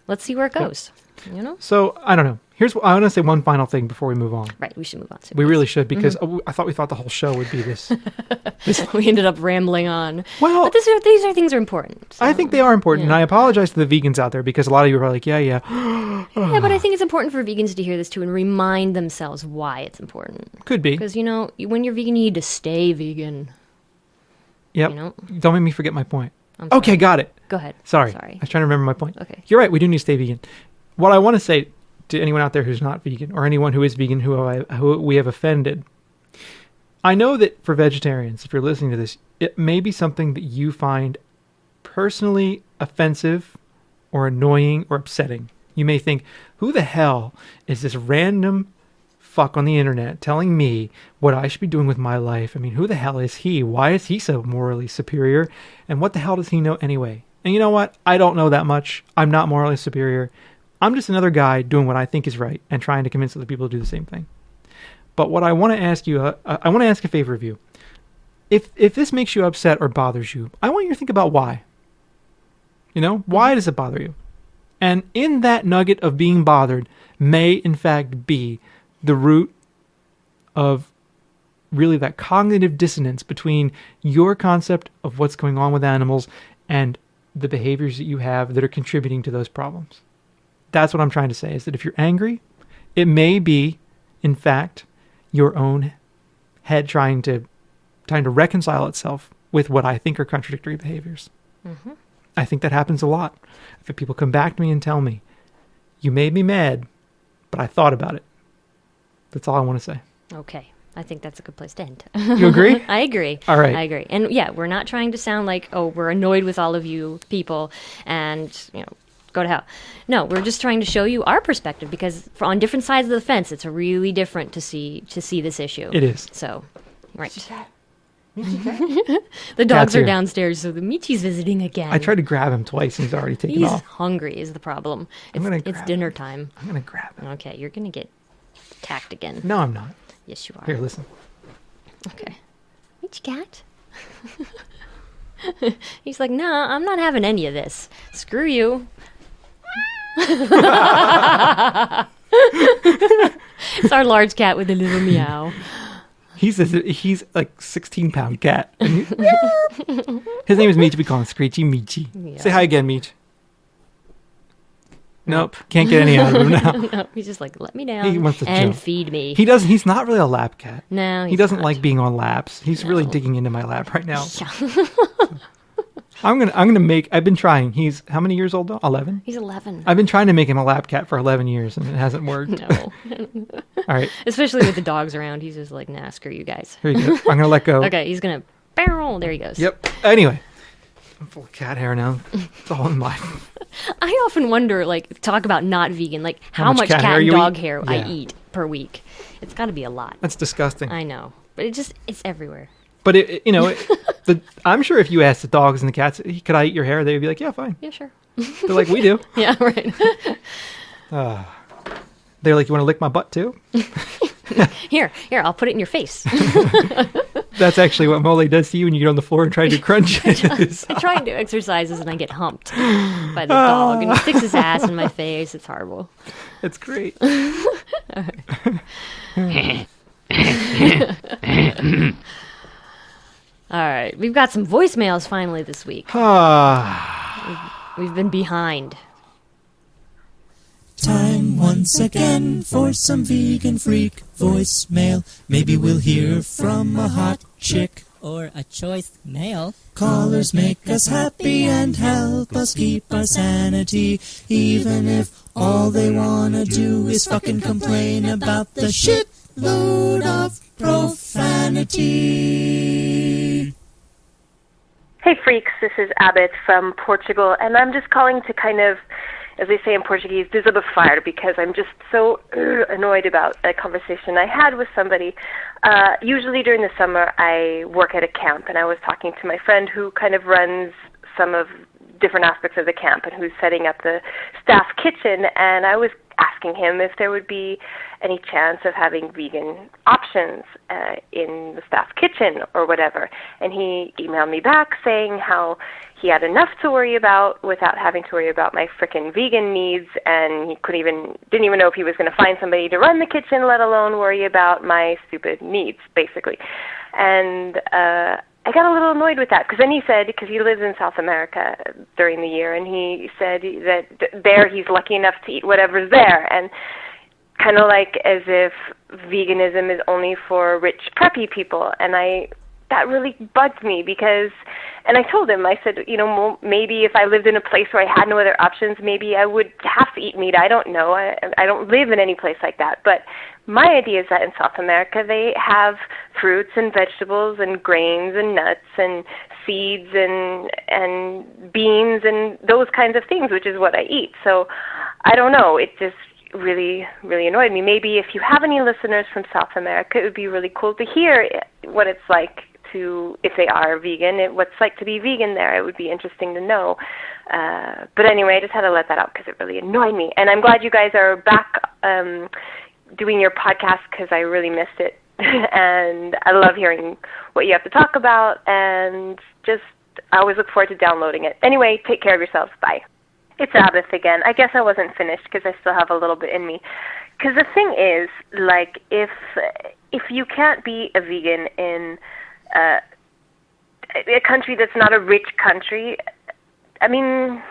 Let's see where it goes. Yep. You know? So, I don't know. I want to say one final thing before we move on. Right, we should move on. We really should, because I thought the whole show would be this. We ended up rambling on. Well, but these things are important. So. I think they are important, and I apologize to the vegans out there, because a lot of you are like, yeah. Yeah, but I think it's important for vegans to hear this too and remind themselves why it's important. Could be. Because, you know, when you're vegan, you need to stay vegan. Yep. You know? Don't make me forget my point. Okay, got it. Go ahead. Sorry. I was trying to remember my point. Okay. You're right, we do need to stay vegan. What I want to say to anyone out there who's not vegan, or anyone who is vegan who we have offended, I know that for vegetarians, if you're listening to this, it may be something that you find personally offensive or annoying or upsetting. You may think, who the hell is this random fuck on the internet telling me what I should be doing with my life? I mean, who the hell is he? Why is he so morally superior? And what the hell does he know anyway? And you know what? I don't know that much. I'm not morally superior. I'm just another guy doing what I think is right and trying to convince other people to do the same thing. But what I want to ask you, I want to ask a favor of you. If this makes you upset or bothers you, I want you to think about why. You know, why does it bother you? And in that nugget of being bothered may, in fact, be the root of really that cognitive dissonance between your concept of what's going on with animals and the behaviors that you have that are contributing to those problems. That's what I'm trying to say, is that if you're angry, it may be, in fact, your own head trying to reconcile itself with what I think are contradictory behaviors. Mm-hmm. I think that happens a lot. If people come back to me and tell me, you made me mad, but I thought about it. That's all I want to say. Okay. I think that's a good place to end. You agree? I agree. All right. I agree. And yeah, we're not trying to sound like, oh, we're annoyed with all of you people and, go to hell. No, we're just trying to show you our perspective, because on different sides of the fence, it's really different to see this issue. It is. So, right. The The dogs are downstairs, so the Michi's visiting again. I tried to grab him twice and he's already taken off. He's hungry is the problem. It's dinner time. I'm going to grab him. Okay, you're going to get attacked again. No, I'm not. Yes, you are. Here, listen. Okay. Michi cat. He's like, no, I'm not having any of this. Screw you. It's our large cat with a little meow. He's like 16-pound cat. His name is Meech. We call him Screechy Meechy. Yeah. Say hi again, Meech. Nope. Can't get any out of him now. No, he's just like, let me down he wants to and chill. feed me. He's not really a lap cat. No, he doesn't like being on laps. He's really digging into my lap right now. Yeah. I've been trying. He's how many years old though? 11? He's 11. I've been trying to make him a lap cat for 11 years and it hasn't worked. No. All right. Especially with the dogs around. He's just like, nah, screw you guys. Here you go. I'm going to let go. Okay, he's going to barrel. There he goes. Yep. Anyway. I'm full of cat hair now. It's all in my... I often wonder, talk about not vegan, how much cat and dog hair I eat per week. It's got to be a lot. That's disgusting. I know. But it's everywhere. But, I'm sure if you asked the dogs and the cats, could I eat your hair? They would be like, yeah, fine. Yeah, sure. They're like, we do. Yeah, right. They're like, you want to lick my butt too? Here, I'll put it in your face. That's actually what Mole does to you when you get on the floor and try to crunch it. I try and do exercises and I get humped by the dog and he sticks his ass in my face. It's horrible. It's great. All right. We've got some voicemails finally this week. We've been behind. Time once again for some vegan freak voicemail. Maybe we'll hear from a hot chick or a choice male. Callers make us happy and help us keep our sanity, even if all they wanna do is fucking complain about the shitload of profanity. Hey freaks, this is Abbott from Portugal, and I'm just calling to kind of, as they say in Portuguese, diz a fire, because I'm just so annoyed about a conversation I had with somebody. Usually during the summer, I work at a camp, and I was talking to my friend who kind of runs some of different aspects of the camp and who's setting up the staff kitchen, and I was asking him if there would be any chance of having vegan options in the staff kitchen or whatever. And he emailed me back saying how he had enough to worry about without having to worry about my frickin' vegan needs, and he didn't even know if he was going to find somebody to run the kitchen, let alone worry about my stupid needs, basically. And I got a little annoyed with that, because then he said, because he lives in South America during the year, and he said that there he's lucky enough to eat whatever's there, and kind of like as if veganism is only for rich, preppy people. And that really bugged me, because, and I told him, I said, maybe if I lived in a place where I had no other options, maybe I would have to eat meat. I don't know. I don't live in any place like that. But my idea is that in South America, they have fruits and vegetables and grains and nuts and seeds and beans and those kinds of things, which is what I eat. So I don't know. It just really, really annoyed me. Maybe if you have any listeners from South America, it would be really cool to hear what it's like if they are vegan, what's like to be vegan there. It would be interesting to know. But anyway, I just had to let that out because it really annoyed me. And I'm glad you guys are back doing your podcast, because I really missed it. And I love hearing what you have to talk about, and just I always look forward to downloading it. Anyway, take care of yourselves. Bye. It's Abbott again. I guess I wasn't finished because I still have a little bit in me. Because the thing is, like, if you can't be a vegan in a country that's not a rich country, I mean,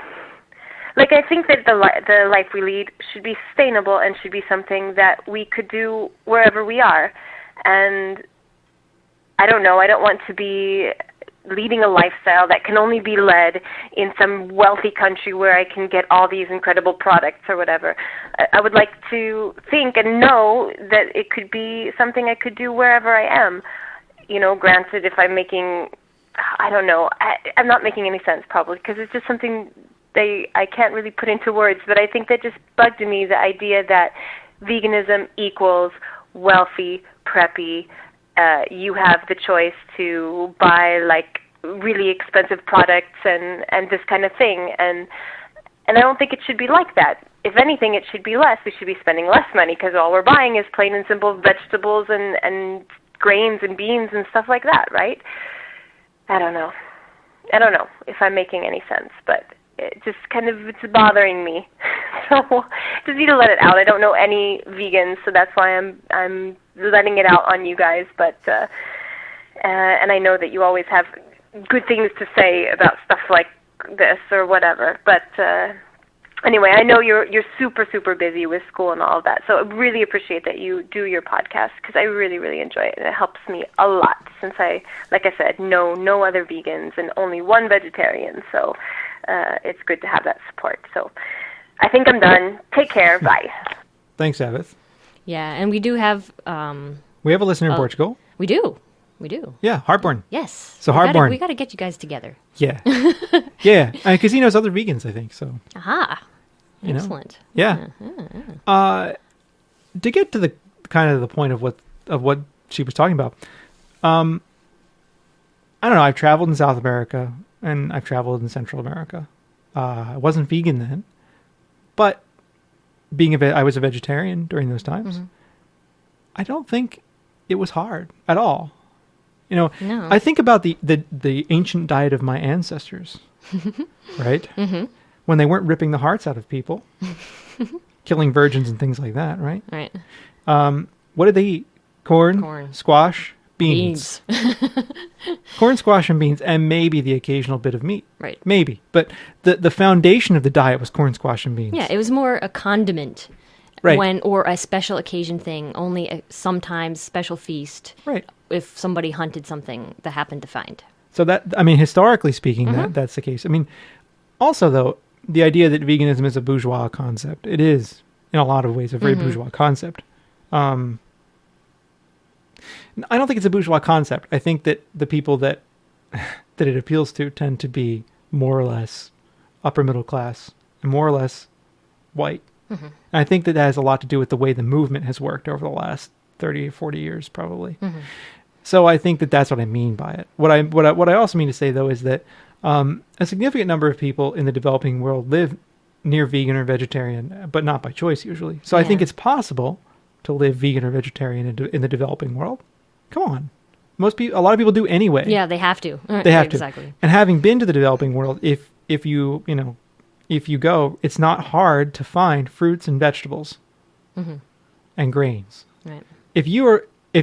like, I think that the life we lead should be sustainable and should be something that we could do wherever we are. And I don't know, I don't want to be leading a lifestyle that can only be led in some wealthy country where I can get all these incredible products or whatever. I would like to think and know that it could be something I could do wherever I am. You know, granted, if I'm making, I don't know, I'm not making any sense probably, because it's just something I can't really put into words, but I think that just bugged me, the idea that veganism equals wealthy, preppy, you have the choice to buy like really expensive products and this kind of thing, and I don't think it should be like that. If anything, it should be less. We should be spending less money because all we're buying is plain and simple vegetables and grains and beans and stuff like that, right? I don't know if I'm making any sense, but it just kind of, it's bothering me. So just need to let it out. I don't know any vegans, so that's why I'm letting it out on you guys. But and I know that you always have good things to say about stuff like this or whatever. But anyway, I know you're super, super busy with school and all of that. So I really appreciate that you do your podcast, because I really, really enjoy it. And it helps me a lot since I, like I said, know no other vegans and only one vegetarian. So it's good to have that support. So I think I'm done. Take care. Bye. Thanks, Abbott. Yeah, and we do have... we have a listener in Portugal. We do. Yeah, Heartborn. Yes. So Heartborn. We got to get you guys together. Yeah. Yeah, because he knows other vegans, I think, so. Aha. Excellent. Yeah. To get to the kind of the point of what she was talking about, I don't know, I've traveled in South America, and I've traveled in Central America. I wasn't vegan then, but I was a vegetarian during those times. Mm-hmm. I don't think it was hard at all. You know, no. I think about the ancient diet of my ancestors, right? Mm-hmm. When they weren't ripping the hearts out of people, killing virgins and things like that, right? Right. What did they eat? Corn. Squash, beans. Corn, squash, and beans, and maybe the occasional bit of meat. Right. Maybe. But the foundation of the diet was corn, squash, and beans. Yeah, it was more a condiment. Right. Or a special occasion thing, only a sometimes special feast. Right. If somebody hunted something that happened to find. So historically speaking, that's the case. I mean, also though, the idea that veganism is a bourgeois concept, it is in a lot of ways a very bourgeois concept. I don't think it's a bourgeois concept. I think that the people that it appeals to tend to be more or less upper middle class and more or less white. Mm-hmm. And I think that has a lot to do with the way the movement has worked over the last 30 or 40 years, probably. Mm-hmm. So I think that that's what I mean by it. What I also mean to say, though, is that a significant number of people in the developing world live near vegan or vegetarian, but not by choice usually. So I think it's possible to live vegan or vegetarian in the developing world. Come on. A lot of people do anyway. Yeah, they have to. They have exactly. to. And having been to the developing world, if you go, it's not hard to find fruits and vegetables and grains. Right. If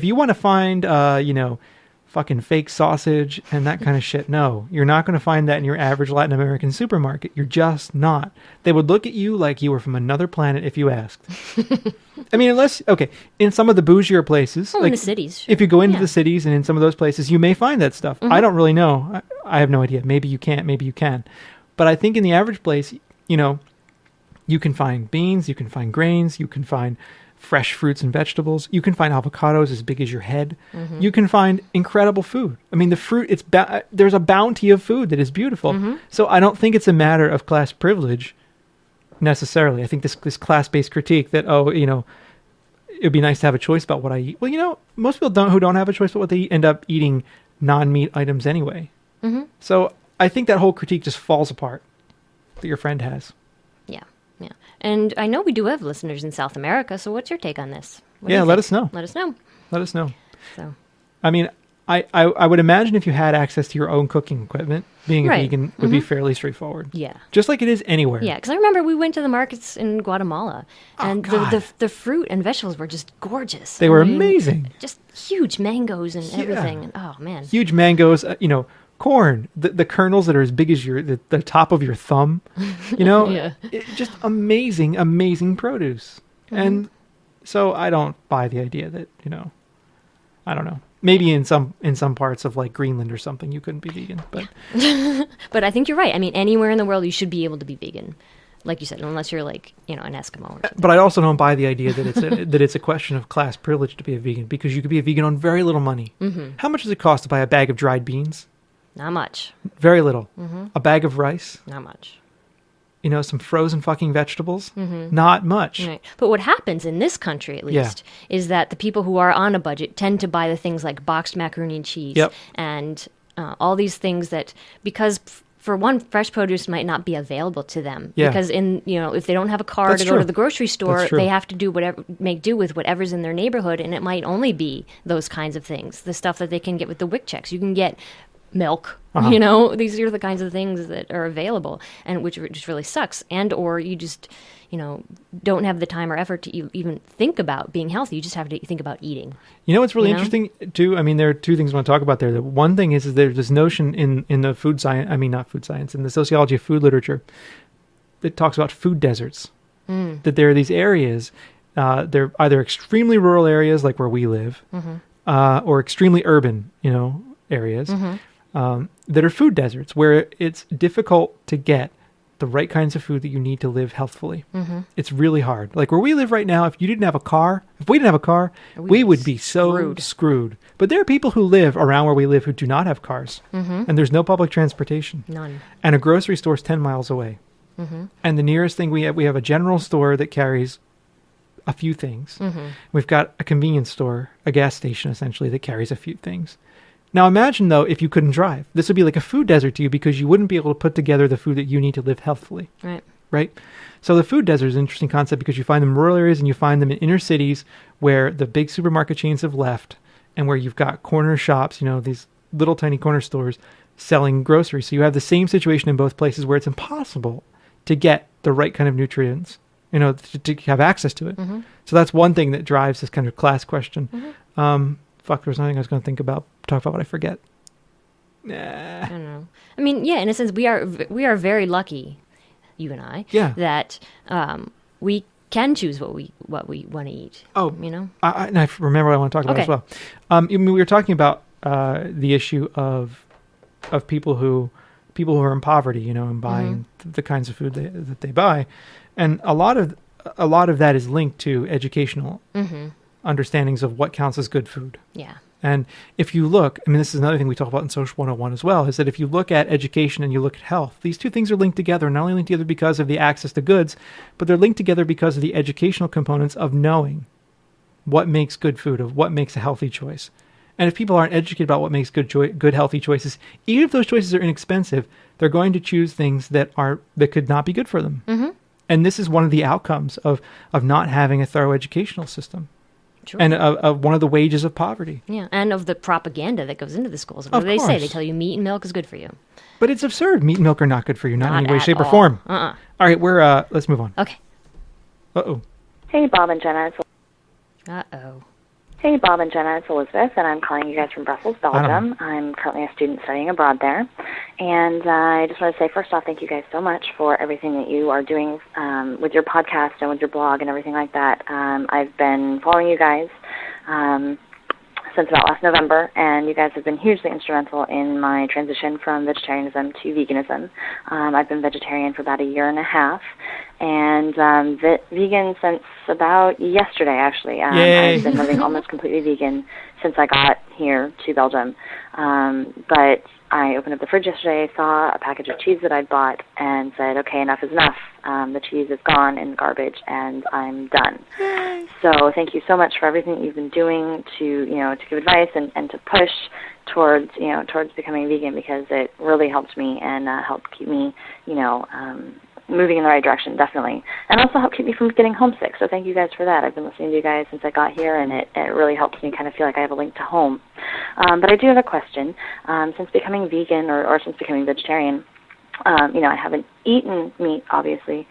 you want to find, fucking fake sausage and that kind of shit, no, you're not going to find that in your average Latin American supermarket. You're just not. They would look at you like you were from another planet if you asked. I mean, in some of the bougier places, in the cities, if you go into the cities and in some of those places, you may find that stuff. I don't really know. I have no idea. Maybe you can't. Maybe you can. But I think in the average place, you can find beans, you can find grains, you can find fresh fruits and vegetables. You can find avocados as big as your head. Mm-hmm. You can find incredible food. I mean, the fruit, there's a bounty of food that is beautiful. Mm-hmm. So I don't think it's a matter of class privilege necessarily. I think this class-based critique that, it'd be nice to have a choice about what I eat. Well, most people who don't have a choice about what they eat end up eating non-meat items anyway. Mm-hmm. So I think that whole critique just falls apart that your friend has. Yeah. Yeah. And I know we do have listeners in South America, so what's your take on this? Let us know. Let us know. Let us know. So, I mean, I would imagine if you had access to your own cooking equipment, being a Right. vegan would be fairly straightforward. Yeah. Just like it is anywhere. Yeah, because I remember we went to the markets in Guatemala, and God. the fruit and vegetables were just gorgeous. They were amazing. Just huge mangoes and everything. And, oh, man. Huge mangoes, corn, the kernels that are as big as the top of your thumb, Yeah. Just amazing produce. And so I don't buy the idea that, I don't know. Maybe in some parts of like Greenland or something, you couldn't be vegan, but But I think you're right. I mean, anywhere in the world, you should be able to be vegan, like you said, unless you're like, an Eskimo or something. but I also don't buy the idea that it's a question of class privilege to be a vegan, because you could be a vegan on very little money. How much does it cost to buy a bag of dried beans? Not much. Very little. A bag of rice? Not much. Some frozen fucking vegetables? Not much. Right. But what happens in this country, at least, is that the people who are on a budget tend to buy the things like boxed macaroni and cheese and all these things that, because for one, fresh produce might not be available to them. Yeah. Because if they don't have a car That's to true. go to the grocery store, That's true. they have to make do with whatever's in their neighborhood, and it might only be those kinds of things, the stuff that they can get with the WIC checks. You can get milk, these are the kinds of things that are available, and which just really sucks. And or you just don't have the time or effort to even think about being healthy. You just have to think about eating. What's really interesting too? I mean, there are two things I want to talk about there. The one thing is there's this notion in the food science, not food science, in the sociology of food literature, that talks about food deserts. That there are these areas, they're either extremely rural areas like where we live, or extremely urban, areas. That are food deserts, where it's difficult to get the right kinds of food that you need to live healthfully. It's really hard. Like where we live right now, if we didn't have a car, we would be so screwed. But there are people who live around where we live who do not have cars. And there's no public transportation. None. And a grocery store is 10 miles away. And the nearest thing we have a general store that carries a few things. We've got a convenience store, a gas station essentially, that carries a few things. Now imagine, though, if you couldn't drive. This would be like a food desert to you, because you wouldn't be able to put together the food that you need to live healthfully. Right? So the food desert is an interesting concept, because you find them in rural areas and you find them in inner cities where the big supermarket chains have left, and where you've got corner shops, these little tiny corner stores selling groceries. So you have the same situation in both places where it's impossible to get the right kind of nutrients, to have access to it. So that's one thing that drives this kind of class question. There was nothing I was going to talk about, but I forget. I don't know. I mean, yeah, in a sense, we are very lucky, you and I, that we can choose what we want to eat. Oh, I remember what I want to talk about as well. We were talking about the issue of people who are in poverty, and buying the kinds of food that they buy, and a lot of that is linked to educational understandings of what counts as good food. Yeah. And if you look, this is another thing we talk about in Social 101 as well, is that if you look at education and you look at health, these two things are linked together, not only linked together because of the access to goods, but they're linked together because of the educational components of knowing what makes good food, of what makes a healthy choice. And if people aren't educated about what makes good healthy choices, even if those choices are inexpensive, they're going to choose things that could not be good for them. And this is one of the outcomes of not having a thorough educational system. True. And one of the wages of poverty. Yeah, and of the propaganda that goes into the schools. What do they say? They tell you meat and milk is good for you. But it's absurd. Meat and milk are not good for you, not in any way, shape, or form. All right, let's move on. Okay. Uh-oh. Hey, Bob and Jenna. Uh-oh. Hey, Bob and Jenna, it's Elizabeth, and I'm calling you guys from Brussels, Belgium. I'm currently a student studying abroad there. And I just want to say, first off, thank you guys so much for everything that you are doing with your podcast and with your blog and everything like that. I've been following you guys since about last November, and you guys have been hugely instrumental in my transition from vegetarianism to veganism. I've been vegetarian for about a year and a half, and vegan since about yesterday, actually. I've been living almost completely vegan since I got here to Belgium. But I opened up the fridge yesterday, saw a package of cheese that I'd bought, and said, okay, enough is enough. The cheese is gone in the garbage, and I'm done. So thank you so much for everything that you've been doing to give advice and to push towards becoming vegan, because it really helped me and helped keep me, moving in the right direction, definitely. And also help keep me from getting homesick. So thank you guys for that. I've been listening to you guys since I got here, and it really helps me kind of feel like I have a link to home. But I do have a question. Since becoming vegan or since becoming vegetarian, I haven't eaten meat, obviously,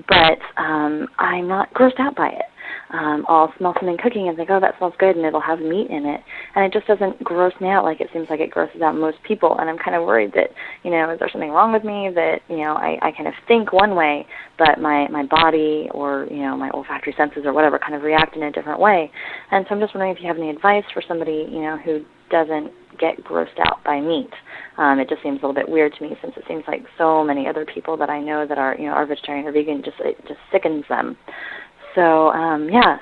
but I'm not grossed out by it. I'll smell something cooking and think, oh, that smells good, and it'll have meat in it. And it just doesn't gross me out like it seems like it grosses out most people. And I'm kind of worried that, is there something wrong with me that, I kind of think one way, but my body or, my olfactory senses or whatever kind of react in a different way. And so I'm just wondering if you have any advice for somebody, who doesn't get grossed out by meat. It just seems a little bit weird to me since it seems like so many other people that I know that are, are vegetarian or vegan, it just sickens them. So,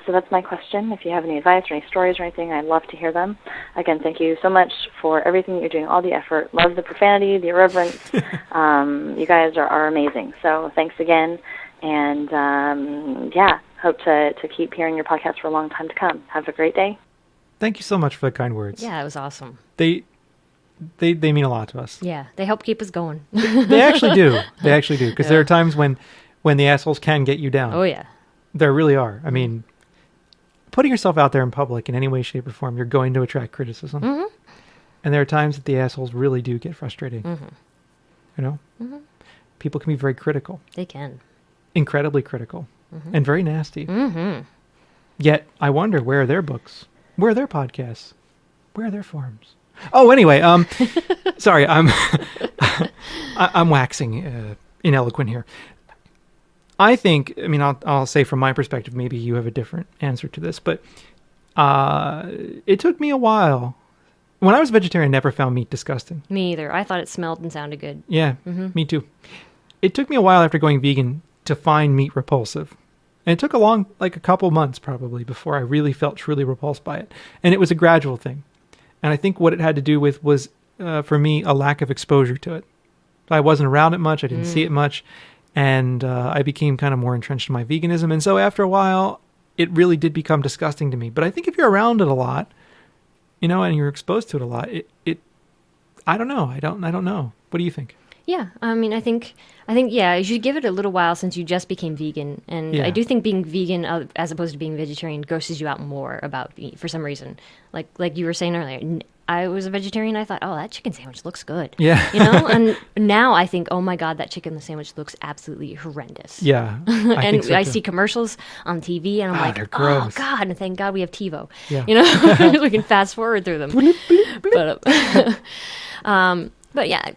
so that's my question. If you have any advice or any stories or anything, I'd love to hear them. Again, thank you so much for everything that you're doing, all the effort. Love the profanity, the irreverence. You guys are amazing. So thanks again. And, hope to keep hearing your podcast for a long time to come. Have a great day. Thank you so much for the kind words. Yeah, it was awesome. They mean a lot to us. Yeah, they help keep us going. They actually do. They actually do. Because there are times when the assholes can get you down. Oh, yeah. There really are. I mean, putting yourself out there in public in any way, shape, or form, you're going to attract criticism. Mm-hmm. And there are times that the assholes really do get frustrating. Mm-hmm. Mm-hmm. People can be very critical. They can. Incredibly critical. Mm-hmm. And very nasty. Mm-hmm. Yet, I wonder, where are their books? Where are their podcasts? Where are their forums? Oh, anyway, sorry, I'm waxing ineloquent here. I think, I'll say from my perspective, maybe you have a different answer to this, but it took me a while. When I was a vegetarian, I never found meat disgusting. Me either. I thought it smelled and sounded good. Yeah, me too. It took me a while after going vegan to find meat repulsive. And it took a couple months probably before I really felt truly repulsed by it. And it was a gradual thing. And I think what it had to do with was, for me, a lack of exposure to it. I wasn't around it much. I didn't see it much. And I became kind of more entrenched in my veganism. And so after a while, it really did become disgusting to me. But I think if you're around it a lot, and you're exposed to it a lot, I don't know. I don't know. What do you think? Yeah, I think, yeah, you should give it a little while since you just became vegan. And I do think being vegan as opposed to being vegetarian grosses you out more for some reason. Like you were saying earlier, I was a vegetarian. I thought, oh, that chicken sandwich looks good. Yeah. And now I think, oh my God, that chicken sandwich looks absolutely horrendous. Yeah. I see commercials on TV and I'm like, they're gross. Oh God, and thank God we have TiVo. Yeah. We can fast forward through them.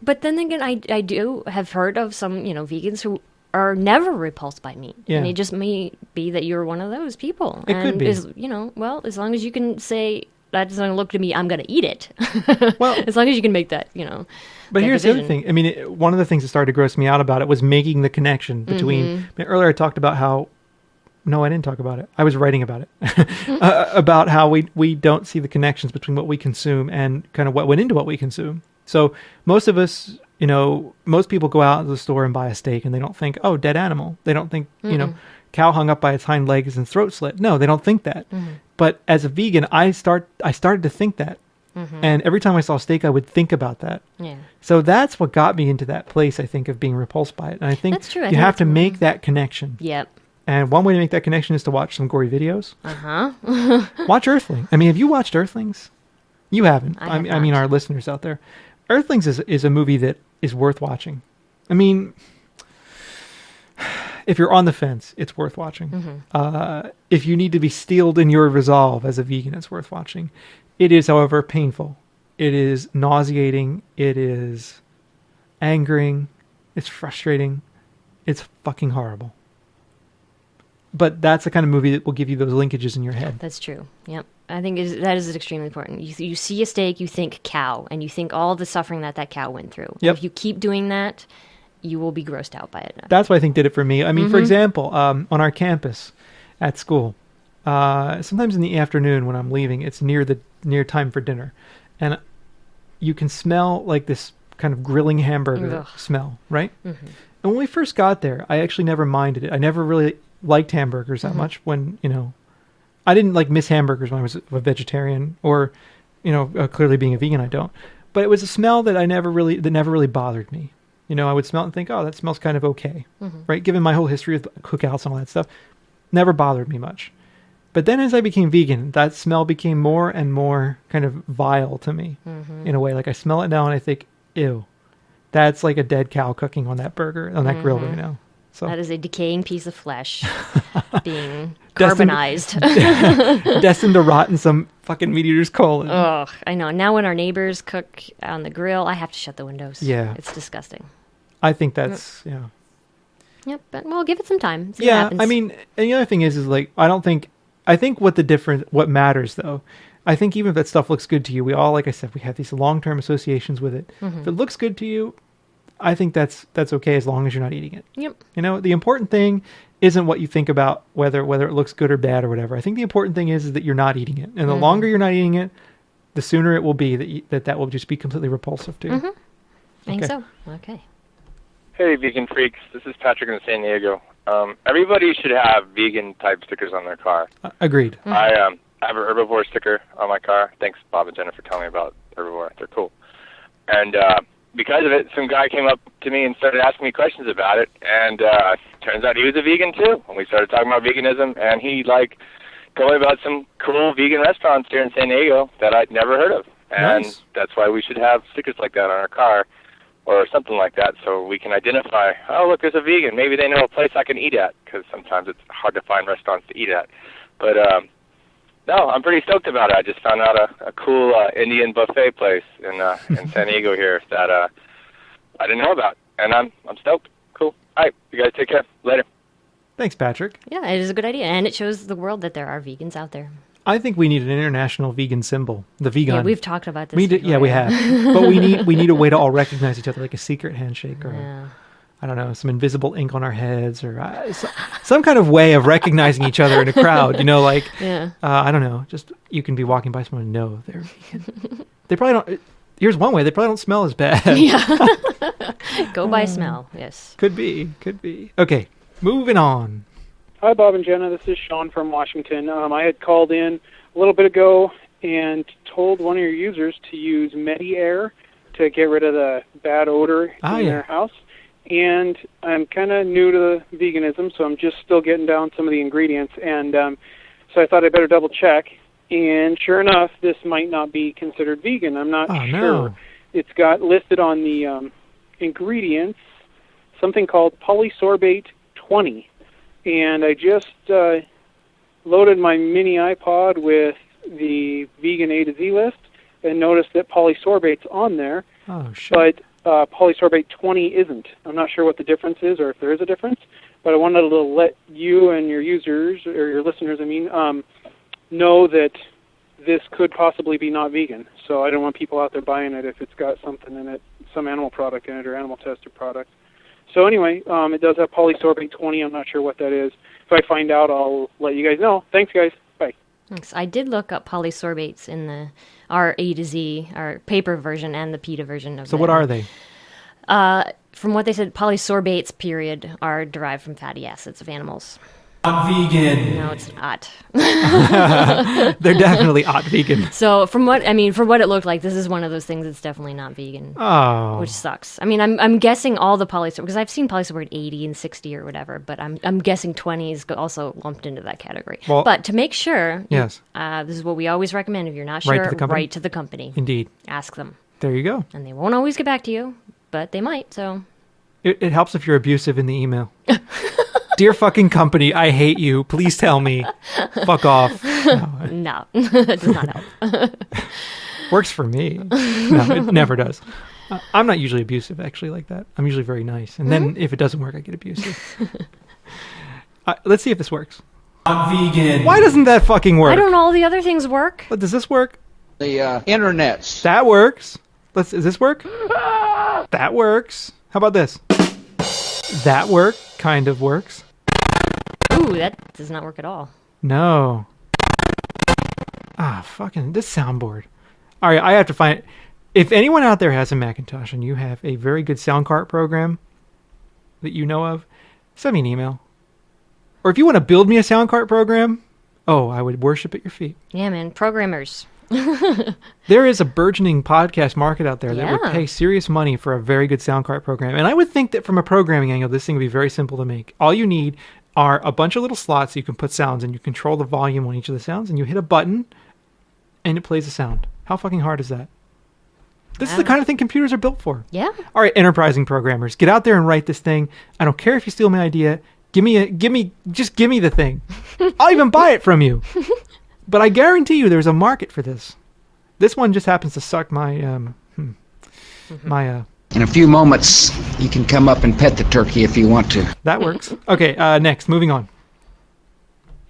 But then again, I do have heard of some, vegans who are never repulsed by meat. Yeah. And it just may be that you're one of those people. It could be. As long as you can say, that doesn't look to me, I'm going to eat it. Well, as long as you can make that, But here's the other thing. One of the things that started to gross me out about it was making the connection between, earlier I talked about how, no, I didn't talk about it. I was writing about it, about how we don't see the connections between what we consume and kind of what went into what we consume. So most of us, most people go out to the store and buy a steak and they don't think, oh, dead animal. They don't think, cow hung up by its hind legs and throat slit. No, they don't think that. Mm-hmm. But as a vegan, I started to think that. Mm-hmm. And every time I saw steak, I would think about that. Yeah. So that's what got me into that place, I think, of being repulsed by it. And I think that's true. You have to make that connection. Yep. And one way to make that connection is to watch some gory videos. Uh-huh. Watch Earthling. Have you watched Earthlings? You haven't. I mean, our listeners out there. Earthlings is a movie that is worth watching. If you're on the fence, it's worth watching. Mm-hmm. If you need to be steeled in your resolve as a vegan, it's worth watching. It is, however, painful. It is nauseating. It is angering. It's frustrating. It's fucking horrible. But that's the kind of movie that will give you those linkages in your head. That's true. Yep. I think that is extremely important. You see a steak, you think cow, and you think all the suffering that cow went through. Yep. If you keep doing that, you will be grossed out by it. That's what I think did it for me. For example, on our campus at school, sometimes in the afternoon when I'm leaving, it's near time for dinner, and you can smell like this kind of grilling hamburger smell, right? Mm-hmm. And when we first got there, I actually never minded it. I never really liked hamburgers that much when, I didn't miss hamburgers when I was a vegetarian or, clearly being a vegan, I don't. But it was a smell that never really bothered me. You know, I would smell it and think, oh, that smells kind of okay, right? Given my whole history of cookouts and all that stuff, never bothered me much. But then as I became vegan, that smell became more and more kind of vile to me in a way. Like I smell it now and I think, ew, that's like a dead cow cooking on that burger, on that grill right now. So that is a decaying piece of flesh being carbonized. Destined to rot in some fucking meat eater's colon. Oh, I know. Now when our neighbors cook on the grill, I have to shut the windows. Yeah. It's disgusting. I think that's, Yep, but we'll give it some time. See what Yeah, happens. I mean, and the other thing is like, I think what matters though, I think even if that stuff looks good to you, we all, like I said, we have these long-term associations with it. If it looks good to you, I think that's okay as long as you're not eating it. Yep. You know, the important thing isn't what you think about whether it looks good or bad or whatever. I think the important thing is that you're not eating it. And the longer you're not eating it, the sooner it will be that will just be completely repulsive to you. I think so. Okay. Hey, vegan freaks. This is Patrick in San Diego. Everybody should have vegan-type stickers on their car. Agreed. I have an herbivore sticker on my car. Thanks, Bob and Jenna, for telling me about herbivore. They're cool. And because of it, some guy came up to me and started asking me questions about it. And turns out he was a vegan, too. And we started talking about veganism. And he, told me about some cool vegan restaurants here in San Diego that I'd never heard of. And that's why we should have stickers like that on our car, or something like that, so we can identify, oh, look, there's a vegan. Maybe they know a place I can eat at, because sometimes it's hard to find restaurants to eat at. But, no, I'm pretty stoked about it. I just found out a cool Indian buffet place in San Diego here that I didn't know about, and I'm stoked. Cool. All right, you guys take care. Later. Thanks, Patrick. Yeah, it is a good idea, and it shows the world that there are vegans out there. I think we need an international vegan symbol. The vegan. Yeah, we've talked about this. We have. But we need a way to all recognize each other, like a secret handshake, or I don't know, some invisible ink on our heads, or some kind of way of recognizing each other in a crowd. You know, like I don't know, just you can be walking by someone and know they're vegan. They probably don't. Here's one way: they probably don't smell as bad. Yeah. Go by smell. Yes. Could be. Okay, moving on. Hi, Bob and Jenna. This is Sean from Washington. I had called in a little bit ago and told one of your users to use Medi-Air to get rid of the bad odor in their house. And I'm kind of new to veganism, so I'm just still getting down some of the ingredients. And so I thought I'd better double check. And sure enough, this might not be considered vegan. I'm not sure. No. It's got listed on the ingredients something called polysorbate 20. And I just loaded my mini iPod with the vegan A to Z list and noticed that polysorbate's on there. Oh, shit. But polysorbate 20 isn't. I'm not sure what the difference is or if there is a difference, but I wanted to let you and your users, or your listeners, know that this could possibly be not vegan. So I don't want people out there buying it if it's got something in it, some animal product in it or animal tested product. So anyway, it does have polysorbate 20. I'm not sure what that is. If I find out, I'll let you guys know. Thanks, guys. Bye. Thanks. I did look up polysorbates in our A to Z, our paper version and the PETA version of it. So what are they? From what they said, polysorbates, period, are derived from fatty acids of animals. Not vegan. No, it's not. They're definitely not vegan. So for what it looked like, this is one of those things that's definitely not vegan. Oh. Which sucks. I mean, I'm guessing all the polysorbate, because I've seen polysorbate 80 and 60 or whatever, but I'm guessing 20 is also lumped into that category. Well, but to make sure, yes, this is what we always recommend. If you're not sure, write to the company. Indeed. Ask them. There you go. And they won't always get back to you, but they might, so. It helps if you're abusive in the email. Dear fucking company, I hate you. Please tell me. Fuck off. No, it does not help. Works for me. No, it never does. I'm not usually abusive, actually, like that. I'm usually very nice. And then if it doesn't work, I get abusive. Let's see if this works. I'm vegan. Why doesn't that fucking work? I don't know. All the other things work. But does this work? The internets. That works. Does this work? That works. How about this? That kind of works. Ooh, that does not work at all. No. Fucking this soundboard. All right, I have to find it. If anyone out there has a Macintosh and you have a very good sound cart program that you know of, send me an email. Or if you want to build me a sound cart program, I would worship at your feet. Yeah, man. Programmers. There is a burgeoning podcast market out there that would Yeah. pay serious money for a very good sound card program. And I would think that from a programming angle, this thing would be very simple to make. All you need are a bunch of little slots you can put sounds in. You control the volume on each of the sounds, and you hit a button, and it plays a sound. How fucking hard is that? This is the kind of thing computers are built for. Yeah. All right, enterprising programmers, get out there and write this thing. I don't care if you steal my idea. Just give me the thing. I'll even buy it from you. But I guarantee you there's a market for this. This one just happens to suck my In a few moments, you can come up and pet the turkey if you want to. That works. Okay, next, moving on.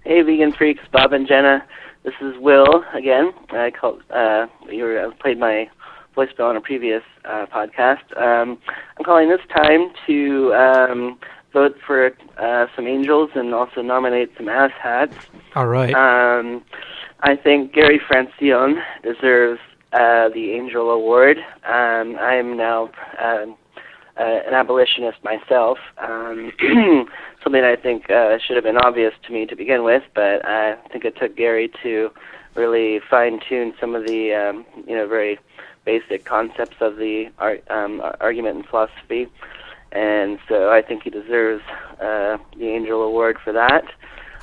Hey, vegan freaks, Bob and Jenna. This is Will again. I played my voicemail on a previous podcast. I'm calling this time to vote for some angels and also nominate some asshats. All right. I think Gary Francione deserves the Angel Award. I'm now an abolitionist myself. Something I think should have been obvious to me to begin with, but I think it took Gary to really fine-tune some of the very basic concepts of the argument and philosophy. And so I think he deserves the Angel Award for that.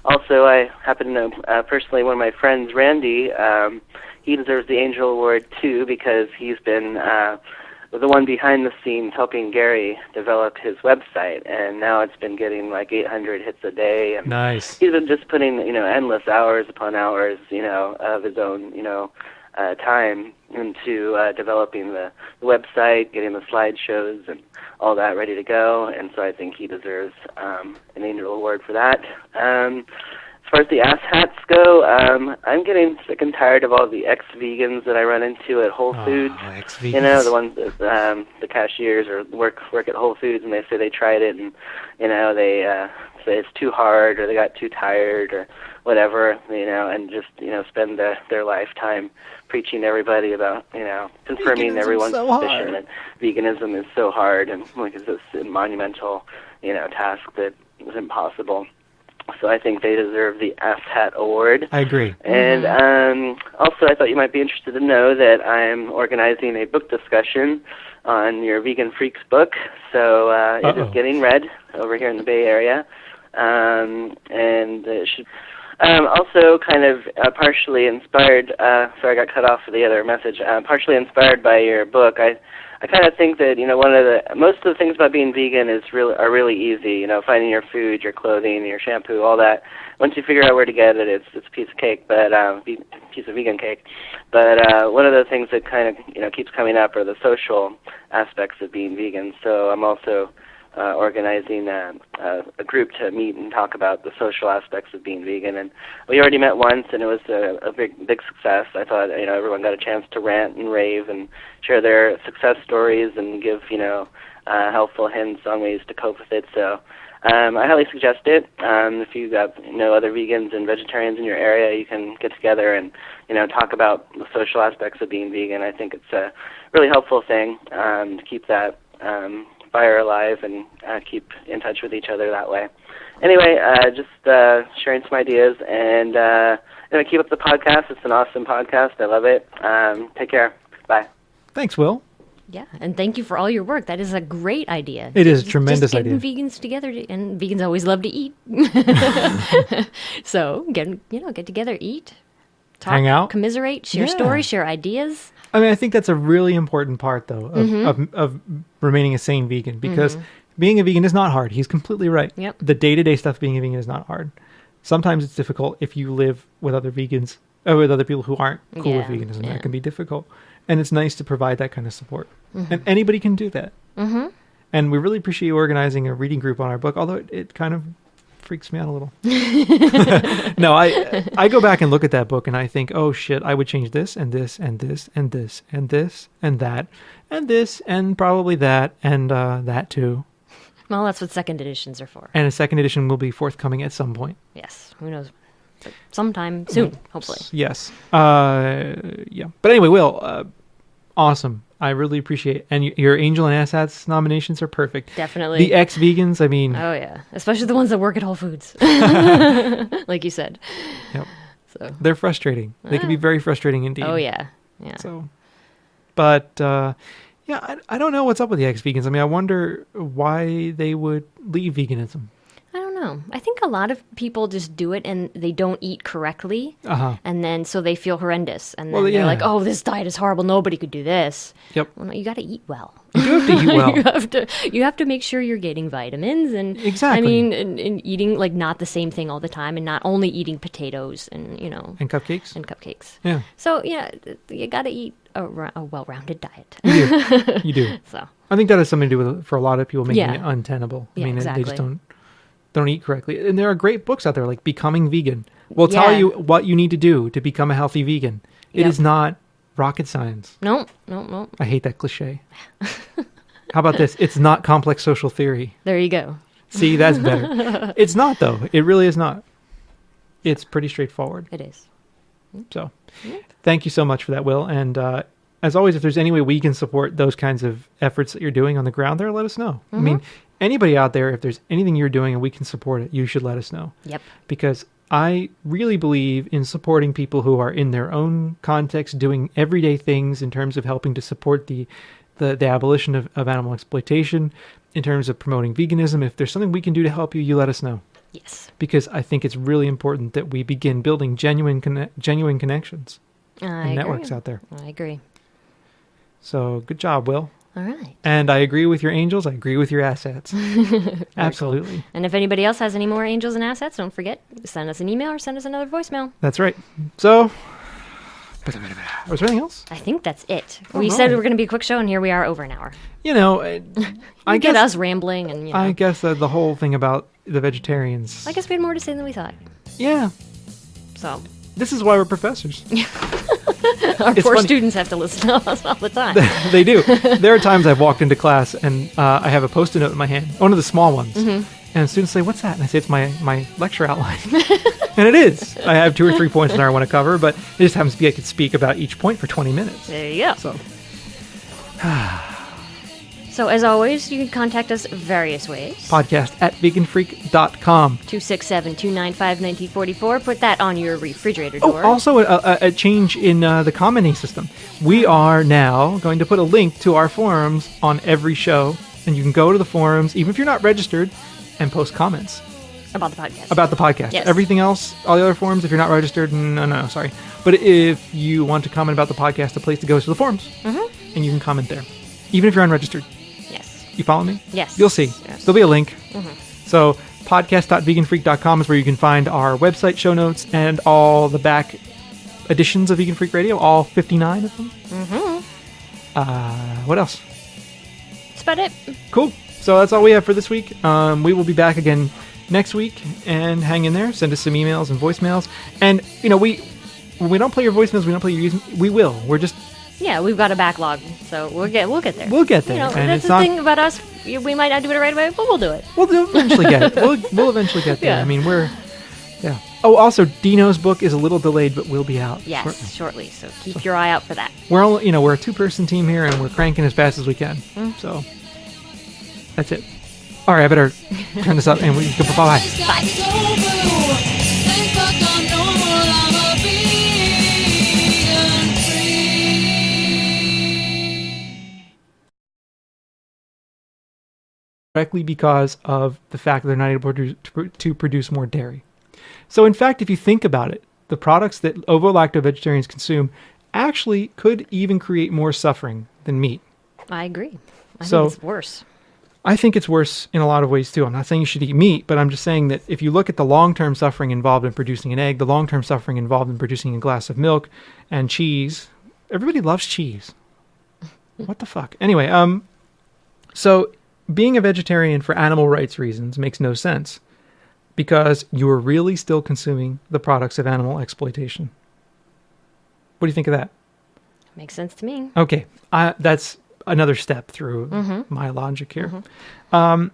Also, I happen to know personally one of my friends, Randy. He deserves the Angel Award too because he's been the one behind the scenes helping Gary develop his website, and now it's been getting like 800 hits a day. And nice. He's been just putting endless hours upon hours of his own time into developing the website, getting the slideshows and all that ready to go, and so I think he deserves an Angel Award for that. As far as the asshats go, I'm getting sick and tired of all the ex-vegans that I run into at Whole Foods. Ex-vegans. The ones that the cashiers or work at Whole Foods, and they say they tried it, and they say it's too hard, or they got too tired, or whatever, and just spend their lifetime preaching to everybody about confirming everyone's suspicion that veganism is so hard and like it's this monumental task that is impossible. So I think they deserve the asshat award. I agree. And also, I thought you might be interested to know that I'm organizing a book discussion on your Vegan Freaks book. So it is getting read over here in the Bay Area, and it should. Also, kind of partially inspired. Sorry, I got cut off for the other message. Partially inspired by your book, I kind of think that most of the things about being vegan are really easy. Finding your food, your clothing, your shampoo, all that. Once you figure out where to get it, it's a piece of cake, but piece of vegan cake. But one of the things that kind of keeps coming up are the social aspects of being vegan. So I'm also organizing a group to meet and talk about the social aspects of being vegan. And we already met once, and it was a big success. I thought everyone got a chance to rant and rave and share their success stories and give helpful hints on ways to cope with it. So I highly suggest it. If you got other vegans and vegetarians in your area, you can get together and talk about the social aspects of being vegan. I think it's a really helpful thing to keep that fire alive and keep in touch with each other that way. Anyway, just sharing some ideas, and keep up the podcast. It's an awesome podcast. I love it. Take care. Bye. Thanks, Will. Yeah, and thank you for all your work. That is a great idea. It is a tremendous idea. Getting vegans together, and vegans always love to eat. So get together, eat, talk, hang out, commiserate, share stories, share ideas. I mean, I think that's a really important part, though, of remaining a sane vegan, because being a vegan is not hard. He's completely right. Yep. The day-to-day stuff being a vegan is not hard. Sometimes it's difficult if you live with other vegans, or with other people who aren't cool with veganism. That can be difficult. And it's nice to provide that kind of support. And anybody can do that. And we really appreciate you organizing a reading group on our book, although it kind of freaks me out a little. No, I go back and look at that book and I think, oh shit, I would change this and this and this and this and this and that and this and probably that and that too. Well, that's what second editions are for. And a second edition will be forthcoming at some point. Yes, who knows? But sometime soon, hopefully. Yes. Yeah. But anyway, Will, awesome. I really appreciate it. And your Angel and Asshats nominations are perfect. Definitely. The ex-vegans, I mean... Oh, yeah. Especially the ones that work at Whole Foods. Like you said. Yep. So they're frustrating. They can be very frustrating indeed. Oh yeah. So, but yeah, I don't know what's up with the ex-vegans. I mean, I wonder why they would leave veganism. I don't know. I think a lot of people just do it and they don't eat correctly. And then so they feel horrendous. And then they're like, oh, this diet is horrible. Nobody could do this. Yep. Well, no, you got to eat well. You do have to eat well. you have to make sure you're getting vitamins. And exactly. I mean, and eating like not the same thing all the time and not only eating potatoes and, you know. And cupcakes. Yeah. So, you got to eat a well-rounded diet. You do. So I think that has something to do with, for a lot of people, making it untenable. I mean, exactly. they just don't eat correctly. And there are great books out there like Becoming Vegan. We'll tell you what you need to do to become a healthy vegan. It is not rocket science. No. I hate that cliche. How about this? It's not complex social theory. There you go. See, that's better. It's not, though. It really is not. It's pretty straightforward. It is. So, thank you so much for that, Will. And as always, if there's any way we can support those kinds of efforts that you're doing on the ground there, let us know. I mean, anybody out there, if there's anything you're doing and we can support it, you should let us know. Yep. Because I really believe in supporting people who are in their own context doing everyday things in terms of helping to support the abolition of animal exploitation, in terms of promoting veganism. If there's something we can do to help you, you let us know. Yes. Because I think it's really important that we begin building genuine connections and networks out there. I agree. So good job, Will. All right. And I agree with your angels. I agree with your assets. Absolutely. Cool. And if anybody else has any more angels and assets, don't forget, send us an email or send us another voicemail. That's right. So, was there anything else? I think that's it. We said we were going to be a quick show, and here we are over an hour. You know, I get guess us rambling, and I guess the whole thing about the vegetarians. I guess we had more to say than we thought. Yeah. So. This is why we're professors. Our poor students have to listen to us all the time. They do. There are times I've walked into class and I have a Post-it note in my hand, one of the small ones. And students say, "What's that?" And I say, "It's my lecture outline." And it is. I have 2 or 3 points in there I want to cover, but it just happens to be I could speak about each point for 20 minutes. There you go. So, so as always, you can contact us various ways. Podcast at veganfreak.com. 267-295-1944. Put that on your refrigerator door. Oh, also a change in the commenting system. We are now going to put a link to our forums on every show, and you can go to the forums, even if you're not registered, and post comments. About the podcast. About the podcast. Yes. Everything else, all the other forums, if you're not registered, no, sorry. But if you want to comment about the podcast, the place to go is to the forums. And you can comment there. Even if you're unregistered. Yes. You follow me? Yes. You'll see. Yes. There'll be a link. So podcast.veganfreak.com is where you can find our website show notes and all the back editions of Vegan Freak Radio, all 59 of them. What else? That's about it. Cool. So that's all we have for this week. We will be back again next week, and hang in there. Send us some emails and voicemails. And, when we don't play your voicemails, we don't play your we will. We're just... Yeah, we've got a backlog, so we'll get there. We'll get there. And that's the thing about us. We might not do it right away, but we'll do it. We'll eventually get it. We'll eventually get there. Yeah. I mean, yeah. Oh, also, Dino's book is a little delayed, but will be out. Yes, shortly. So keep your eye out for that. We're we're a 2-person team here, and we're cranking as fast as we can. So that's it. All right, I better turn this up, and we can bye. Directly because of the fact that they're not able to produce more dairy. So in fact, if you think about it, the products that ovo-lacto vegetarians consume actually could even create more suffering than meat. I agree. I think it's worse. I think it's worse in a lot of ways too. I'm not saying you should eat meat, but I'm just saying that if you look at the long-term suffering involved in producing an egg, the long-term suffering involved in producing a glass of milk and cheese, everybody loves cheese. What the fuck? Anyway, so being a vegetarian for animal rights reasons makes no sense because you are really still consuming the products of animal exploitation. What do you think of that? Makes sense to me. Okay, that's another step through my logic here. The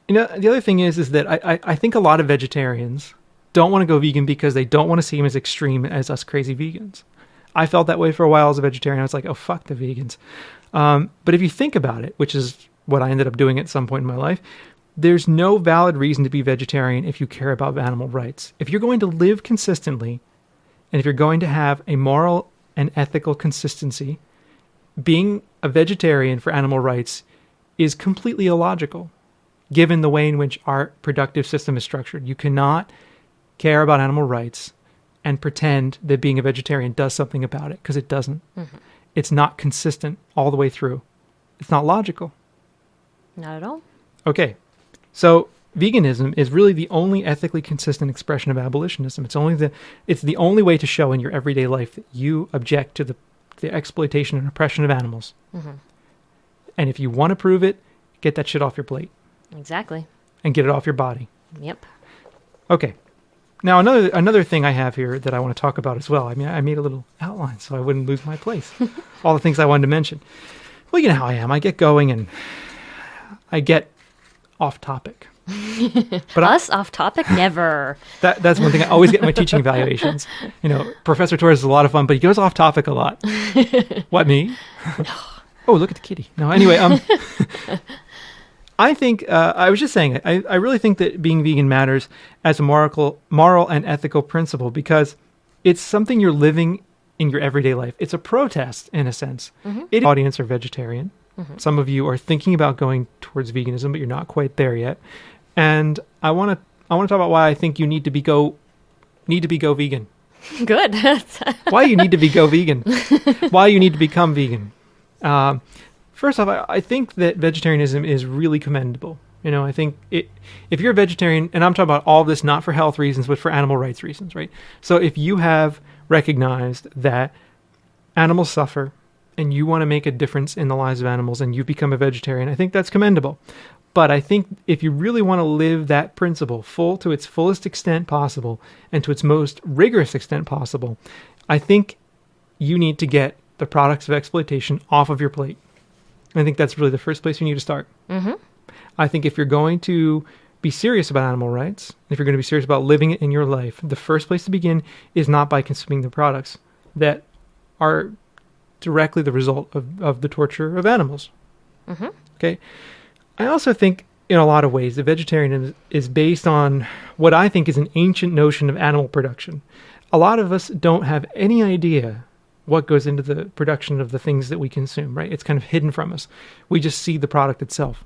other thing is that I think a lot of vegetarians don't want to go vegan because they don't want to seem as extreme as us crazy vegans. I felt that way for a while as a vegetarian. I was like, oh, fuck the vegans. But if you think about it, which is what I ended up doing at some point in my life, there's no valid reason to be vegetarian if you care about animal rights. If you're going to live consistently And if you're going to have a moral and ethical consistency, being a vegetarian for animal rights is completely illogical, given the way in which our productive system is structured. You cannot care about animal rights and pretend that being a vegetarian does something about it, because it doesn't. Mm-hmm. It's not consistent all the way through. It's not logical. Not at all. Okay. So veganism is really the only ethically consistent expression of abolitionism. It's the only way to show in your everyday life that you object to the exploitation and oppression of animals. Mm-hmm. And if you want to prove it, get that shit off your plate. Exactly. And get it off your body. Yep. Okay. Now, another thing I have here that I want to talk about as well. I mean, I made a little outline so I wouldn't lose my place. All the things I wanted to mention. Well, you know how I am. I get going and I get off topic. But off topic? Never. That's one thing I always get in my teaching evaluations. You know, Professor Torres is a lot of fun, but he goes off topic a lot. What, me? Oh, look at the kitty. No, anyway, I think, I was just saying, I really think that being vegan matters as a moral and ethical principle, because it's something you're living in your everyday life. It's a protest, in a sense. Mm-hmm. Audience are vegetarian. Mm-hmm. Some of you are thinking about going towards veganism, but you're not quite there yet. And I want to talk about why I think you need to be go vegan. Good. Why you need to go vegan. Why you need to become vegan. First off, I think that vegetarianism is really commendable. You know, I think if you're a vegetarian, and I'm talking about all of this not for health reasons, but for animal rights reasons, right? So if you have recognized that animals suffer and you want to make a difference in the lives of animals and you become a vegetarian, I think that's commendable. But I think if you really want to live that principle to its fullest extent possible and to its most rigorous extent possible, I think you need to get the products of exploitation off of your plate. I think that's really the first place you need to start. Mm-hmm. I think if you're going to be serious about animal rights, if you're going to be serious about living it in your life, the first place to begin is not by consuming the products that are directly the result of the torture of animals. Mm-hmm. Okay. I also think in a lot of ways that vegetarianism is based on what I think is an ancient notion of animal production. A lot of us don't have any idea what goes into the production of the things that we consume, right? It's kind of hidden from us. We just see the product itself.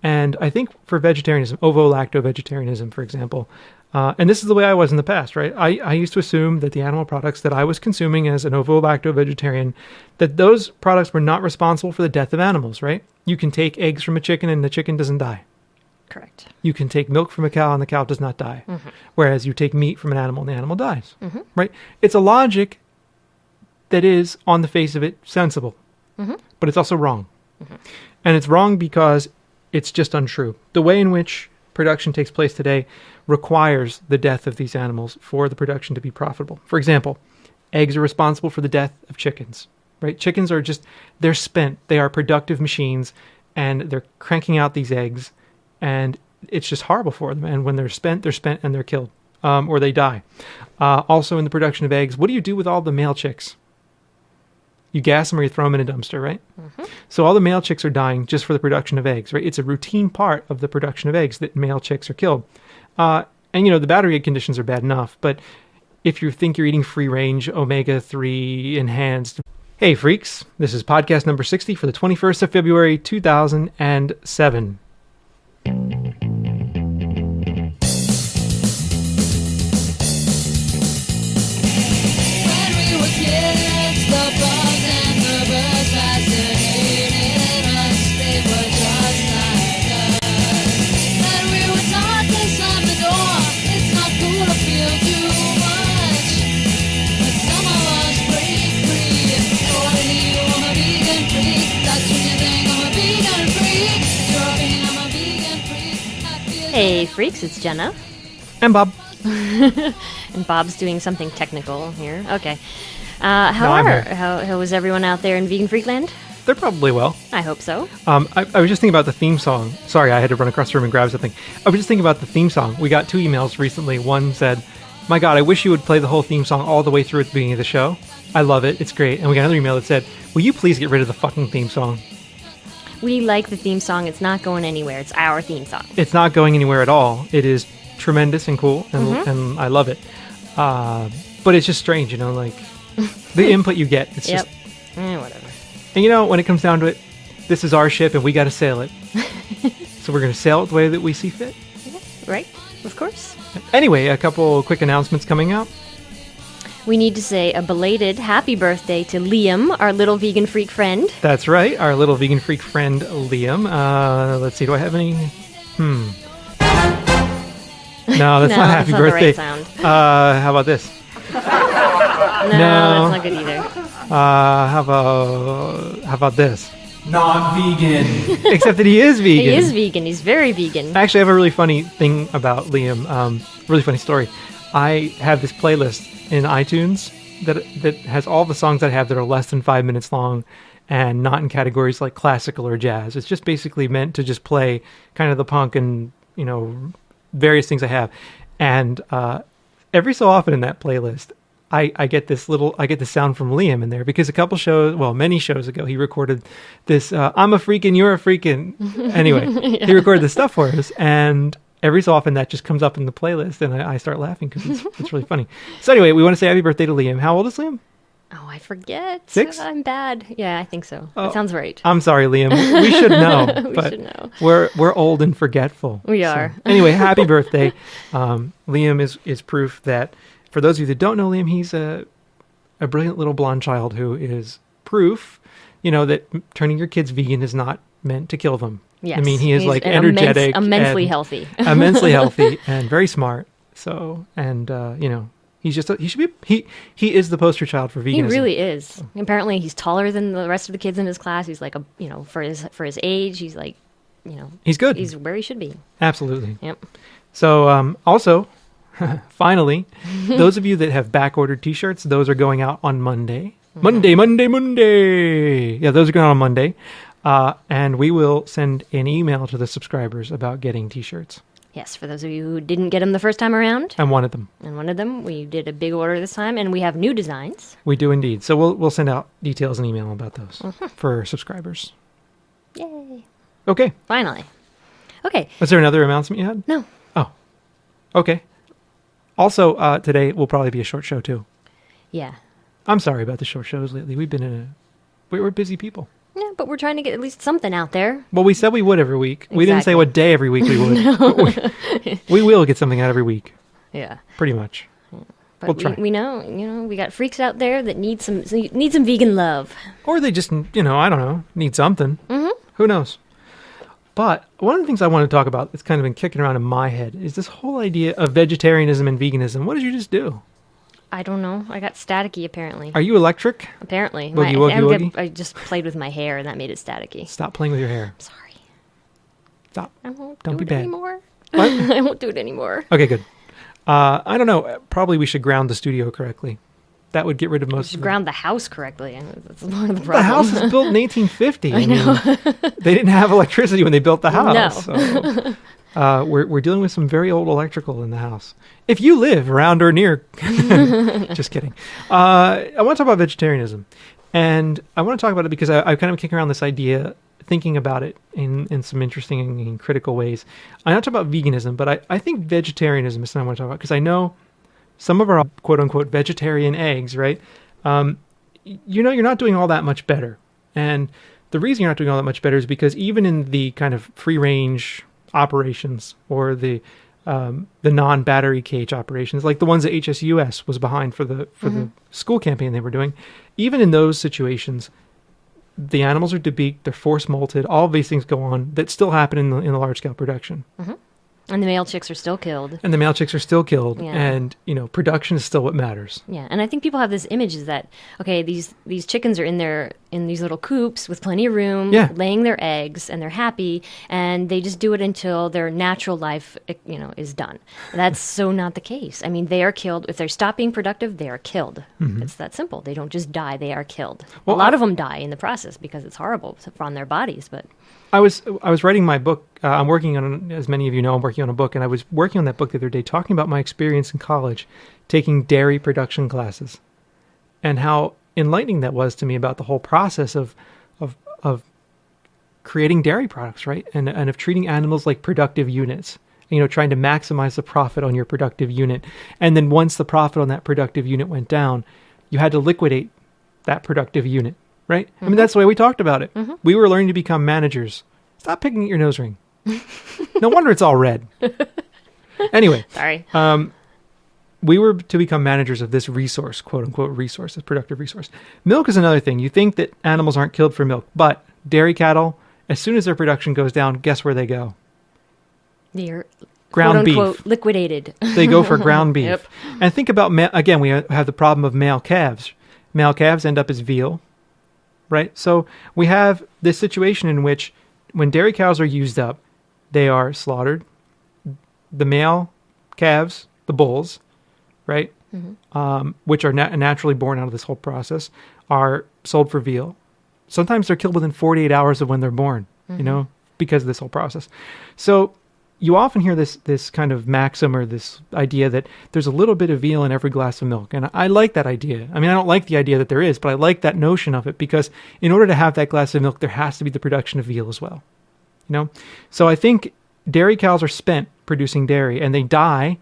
And I think for vegetarianism, ovo-lacto-vegetarianism, for example, and this is the way I was in the past, right? I used to assume that the animal products that I was consuming as an ovo-lacto-vegetarian, that those products were not responsible for the death of animals, right? You can take eggs from a chicken and the chicken doesn't die. Correct. You can take milk from a cow and the cow does not die. Mm-hmm. Whereas you take meat from an animal and the animal dies, mm-hmm. right? It's a logic that is, on the face of it, sensible. Mm-hmm. But it's also wrong. Mm-hmm. And it's wrong because it's just untrue. The way in which production takes place today requires the death of these animals for the production to be profitable. For example, eggs are responsible for the death of chickens, right? Chickens are they're spent. They are productive machines, and they're cranking out these eggs, and it's just horrible for them. And when they're spent and they're killed, or they die. Also in the production of eggs, what do you do with all the male chicks? You gas them or you throw them in a dumpster, right? Mm-hmm. So all the male chicks are dying just for the production of eggs, right? It's a routine part of the production of eggs that male chicks are killed. And, you know, the battery egg conditions are bad enough, but if you think you're eating free-range, omega-3 enhanced... Hey, freaks. This is podcast number 60 for the 21st of February, 2007. Hey, freaks, it's Jenna. And Bob. And Bob's doing something technical here. Okay. How was everyone out there in Vegan Freakland? They're probably well. I hope so. I was just thinking about the theme song. Sorry, I had to run across the room and grab something. I was just thinking about the theme song. We got 2 emails recently. One said, "My God, I wish you would play the whole theme song all the way through at the beginning of the show. I love it. It's great." And we got another email that said, "Will you please get rid of the fucking theme song?" We like the theme song. It's not going anywhere. It's our theme song. It's not going anywhere at all. It is tremendous and cool, and I love it. But But it's just strange, like the input you get. It's just whatever. And when it comes down to it, this is our ship and we got to sail it. So we're going to sail it the way that we see fit. Right, of course. Anyway, a couple quick announcements coming out. We need to say a belated happy birthday to Liam, our little vegan freak friend. That's right, our little vegan freak friend, Liam. Let's see, do I have any? No, that's not happy birthday. That's not the right sound. How about this? No, that's not good either. How about this? Not vegan. Except that he is vegan. He is vegan. He's very vegan. Actually, I have a really funny thing about Liam. Really funny story. I have this playlist in iTunes that has all the songs that I have that are less than 5 minutes long and not in categories like classical or jazz. It's just basically meant to just play kind of the punk and, various things I have. And every so often in that playlist, I get this sound from Liam in there because many shows ago, he recorded this, I'm a freakin', you're a freakin'. Anyway, He recorded this stuff for us, and every so often that just comes up in the playlist, and I start laughing because it's really funny. So anyway, we want to say happy birthday to Liam. How old is Liam? Oh, I forget. 6? I'm bad. Yeah, I think so. That sounds right. I'm sorry, Liam. We should know. We should know. We're old and forgetful. We are. Anyway, happy birthday. Liam is proof that, for those of you that don't know Liam, he's a brilliant little blonde child who is proof, that turning your kids vegan is not meant to kill them. Yes. I mean, he is like energetic. Immensely healthy. Immensely healthy and very smart. So, and, he is the poster child for veganism. He really is. Apparently he's taller than the rest of the kids in his class. He's like for his age, he's like, he's good. He's where he should be. Absolutely. Yep. So, also, finally, those of you that have back-ordered t-shirts, those are going out on Monday. Mm-hmm. Monday. Yeah, those are going out on Monday. And we will send an email to the subscribers about getting t-shirts. Yes, for those of you who didn't get them the first time around. And wanted them. We did a big order this time, and we have new designs. We do indeed. So we'll send out details and email about those for subscribers. Yay. Okay. Finally. Okay. Was there another announcement you had? No. Oh. Okay. Also, today will probably be a short show, too. Yeah. I'm sorry about the short shows lately. We're busy people. Yeah, but we're trying to get at least something out there. Well, we said we would every week. Exactly. We didn't say what day every week we would. No. We will get something out every week. Yeah. Pretty much. Yeah. But we'll try. We know, we got freaks out there that need some vegan love. Or they just, I don't know, need something. Mm-hmm. Who knows? But one of the things I want to talk about that's kind of been kicking around in my head is this whole idea of vegetarianism and veganism. What did you just do? I don't know. I got staticky, apparently. Are you electric? Apparently. Woogie. I just played with my hair, and that made it staticky. Stop playing with your hair. I'm sorry. Stop. I won't Don't do be it bad. anymore. What? I won't do it anymore. Okay, good. I don't know. Probably we should ground the studio correctly. That would get rid of most of ground the house correctly. That's one of the problems. The house was built in 1850. I know. They didn't have electricity when they built the house. No. So, we're dealing with some very old electrical in the house. If you live around or near, just kidding. I want to talk about vegetarianism, and I want to talk about it because I kind of kicking around this idea, thinking about it in some interesting and critical ways. I want to talk about veganism, but I think vegetarianism is something I want to talk about because I know some of our quote unquote vegetarian eggs, right? You're not doing all that much better, and the reason you're not doing all that much better is because even in the kind of free range operations or the non-battery cage operations, like the ones that HSUS was behind for the school campaign they were doing, even in those situations, the animals are debeaked, they're force molted, all of these things go on that still happen in the large scale production. Mm-hmm. And the male chicks are still killed. Yeah. And, production is still what matters. Yeah, and I think people have this image is that, okay, these chickens are in these little coops with plenty of room, laying their eggs, and they're happy, and they just do it until their natural life, is done. That's so not the case. I mean, they are killed. If they stop being productive, they are killed. Mm-hmm. It's that simple. They don't just die, they are killed. Well, a lot of them die in the process because it's horrible on their bodies, but... I was writing my book. I'm working on, as many of you know, I'm working on a book, and I was working on that book the other day, talking about my experience in college, taking dairy production classes, and how enlightening that was to me about the whole process of creating dairy products, right, and of treating animals like productive units, trying to maximize the profit on your productive unit. And then once the profit on that productive unit went down, you had to liquidate that productive unit, right? I mean, that's the way we talked about it. We were learning to become managers. Stop picking at your nose ring. No wonder it's all red. Anyway. Sorry. We were to become managers of this resource, quote unquote resource, this productive resource. Milk is another thing. You think that animals aren't killed for milk, but dairy cattle, as soon as their production goes down, guess where they go? They're ground quote unquote beef. Liquidated. They go for ground beef. Yep. And think about, again, we have the problem of male calves. Male calves end up as veal, right? So we have this situation in which when dairy cows are used up, they are slaughtered. The male calves, the bulls, right, which are naturally born out of this whole process, are sold for veal. Sometimes they're killed within 48 hours of when they're born, because of this whole process. So you often hear this kind of maxim or this idea that there's a little bit of veal in every glass of milk. And I like that idea. I mean, I don't like the idea that there is, but I like that notion of it because in order to have that glass of milk, there has to be the production of veal as well. So I think dairy cows are spent producing dairy and they die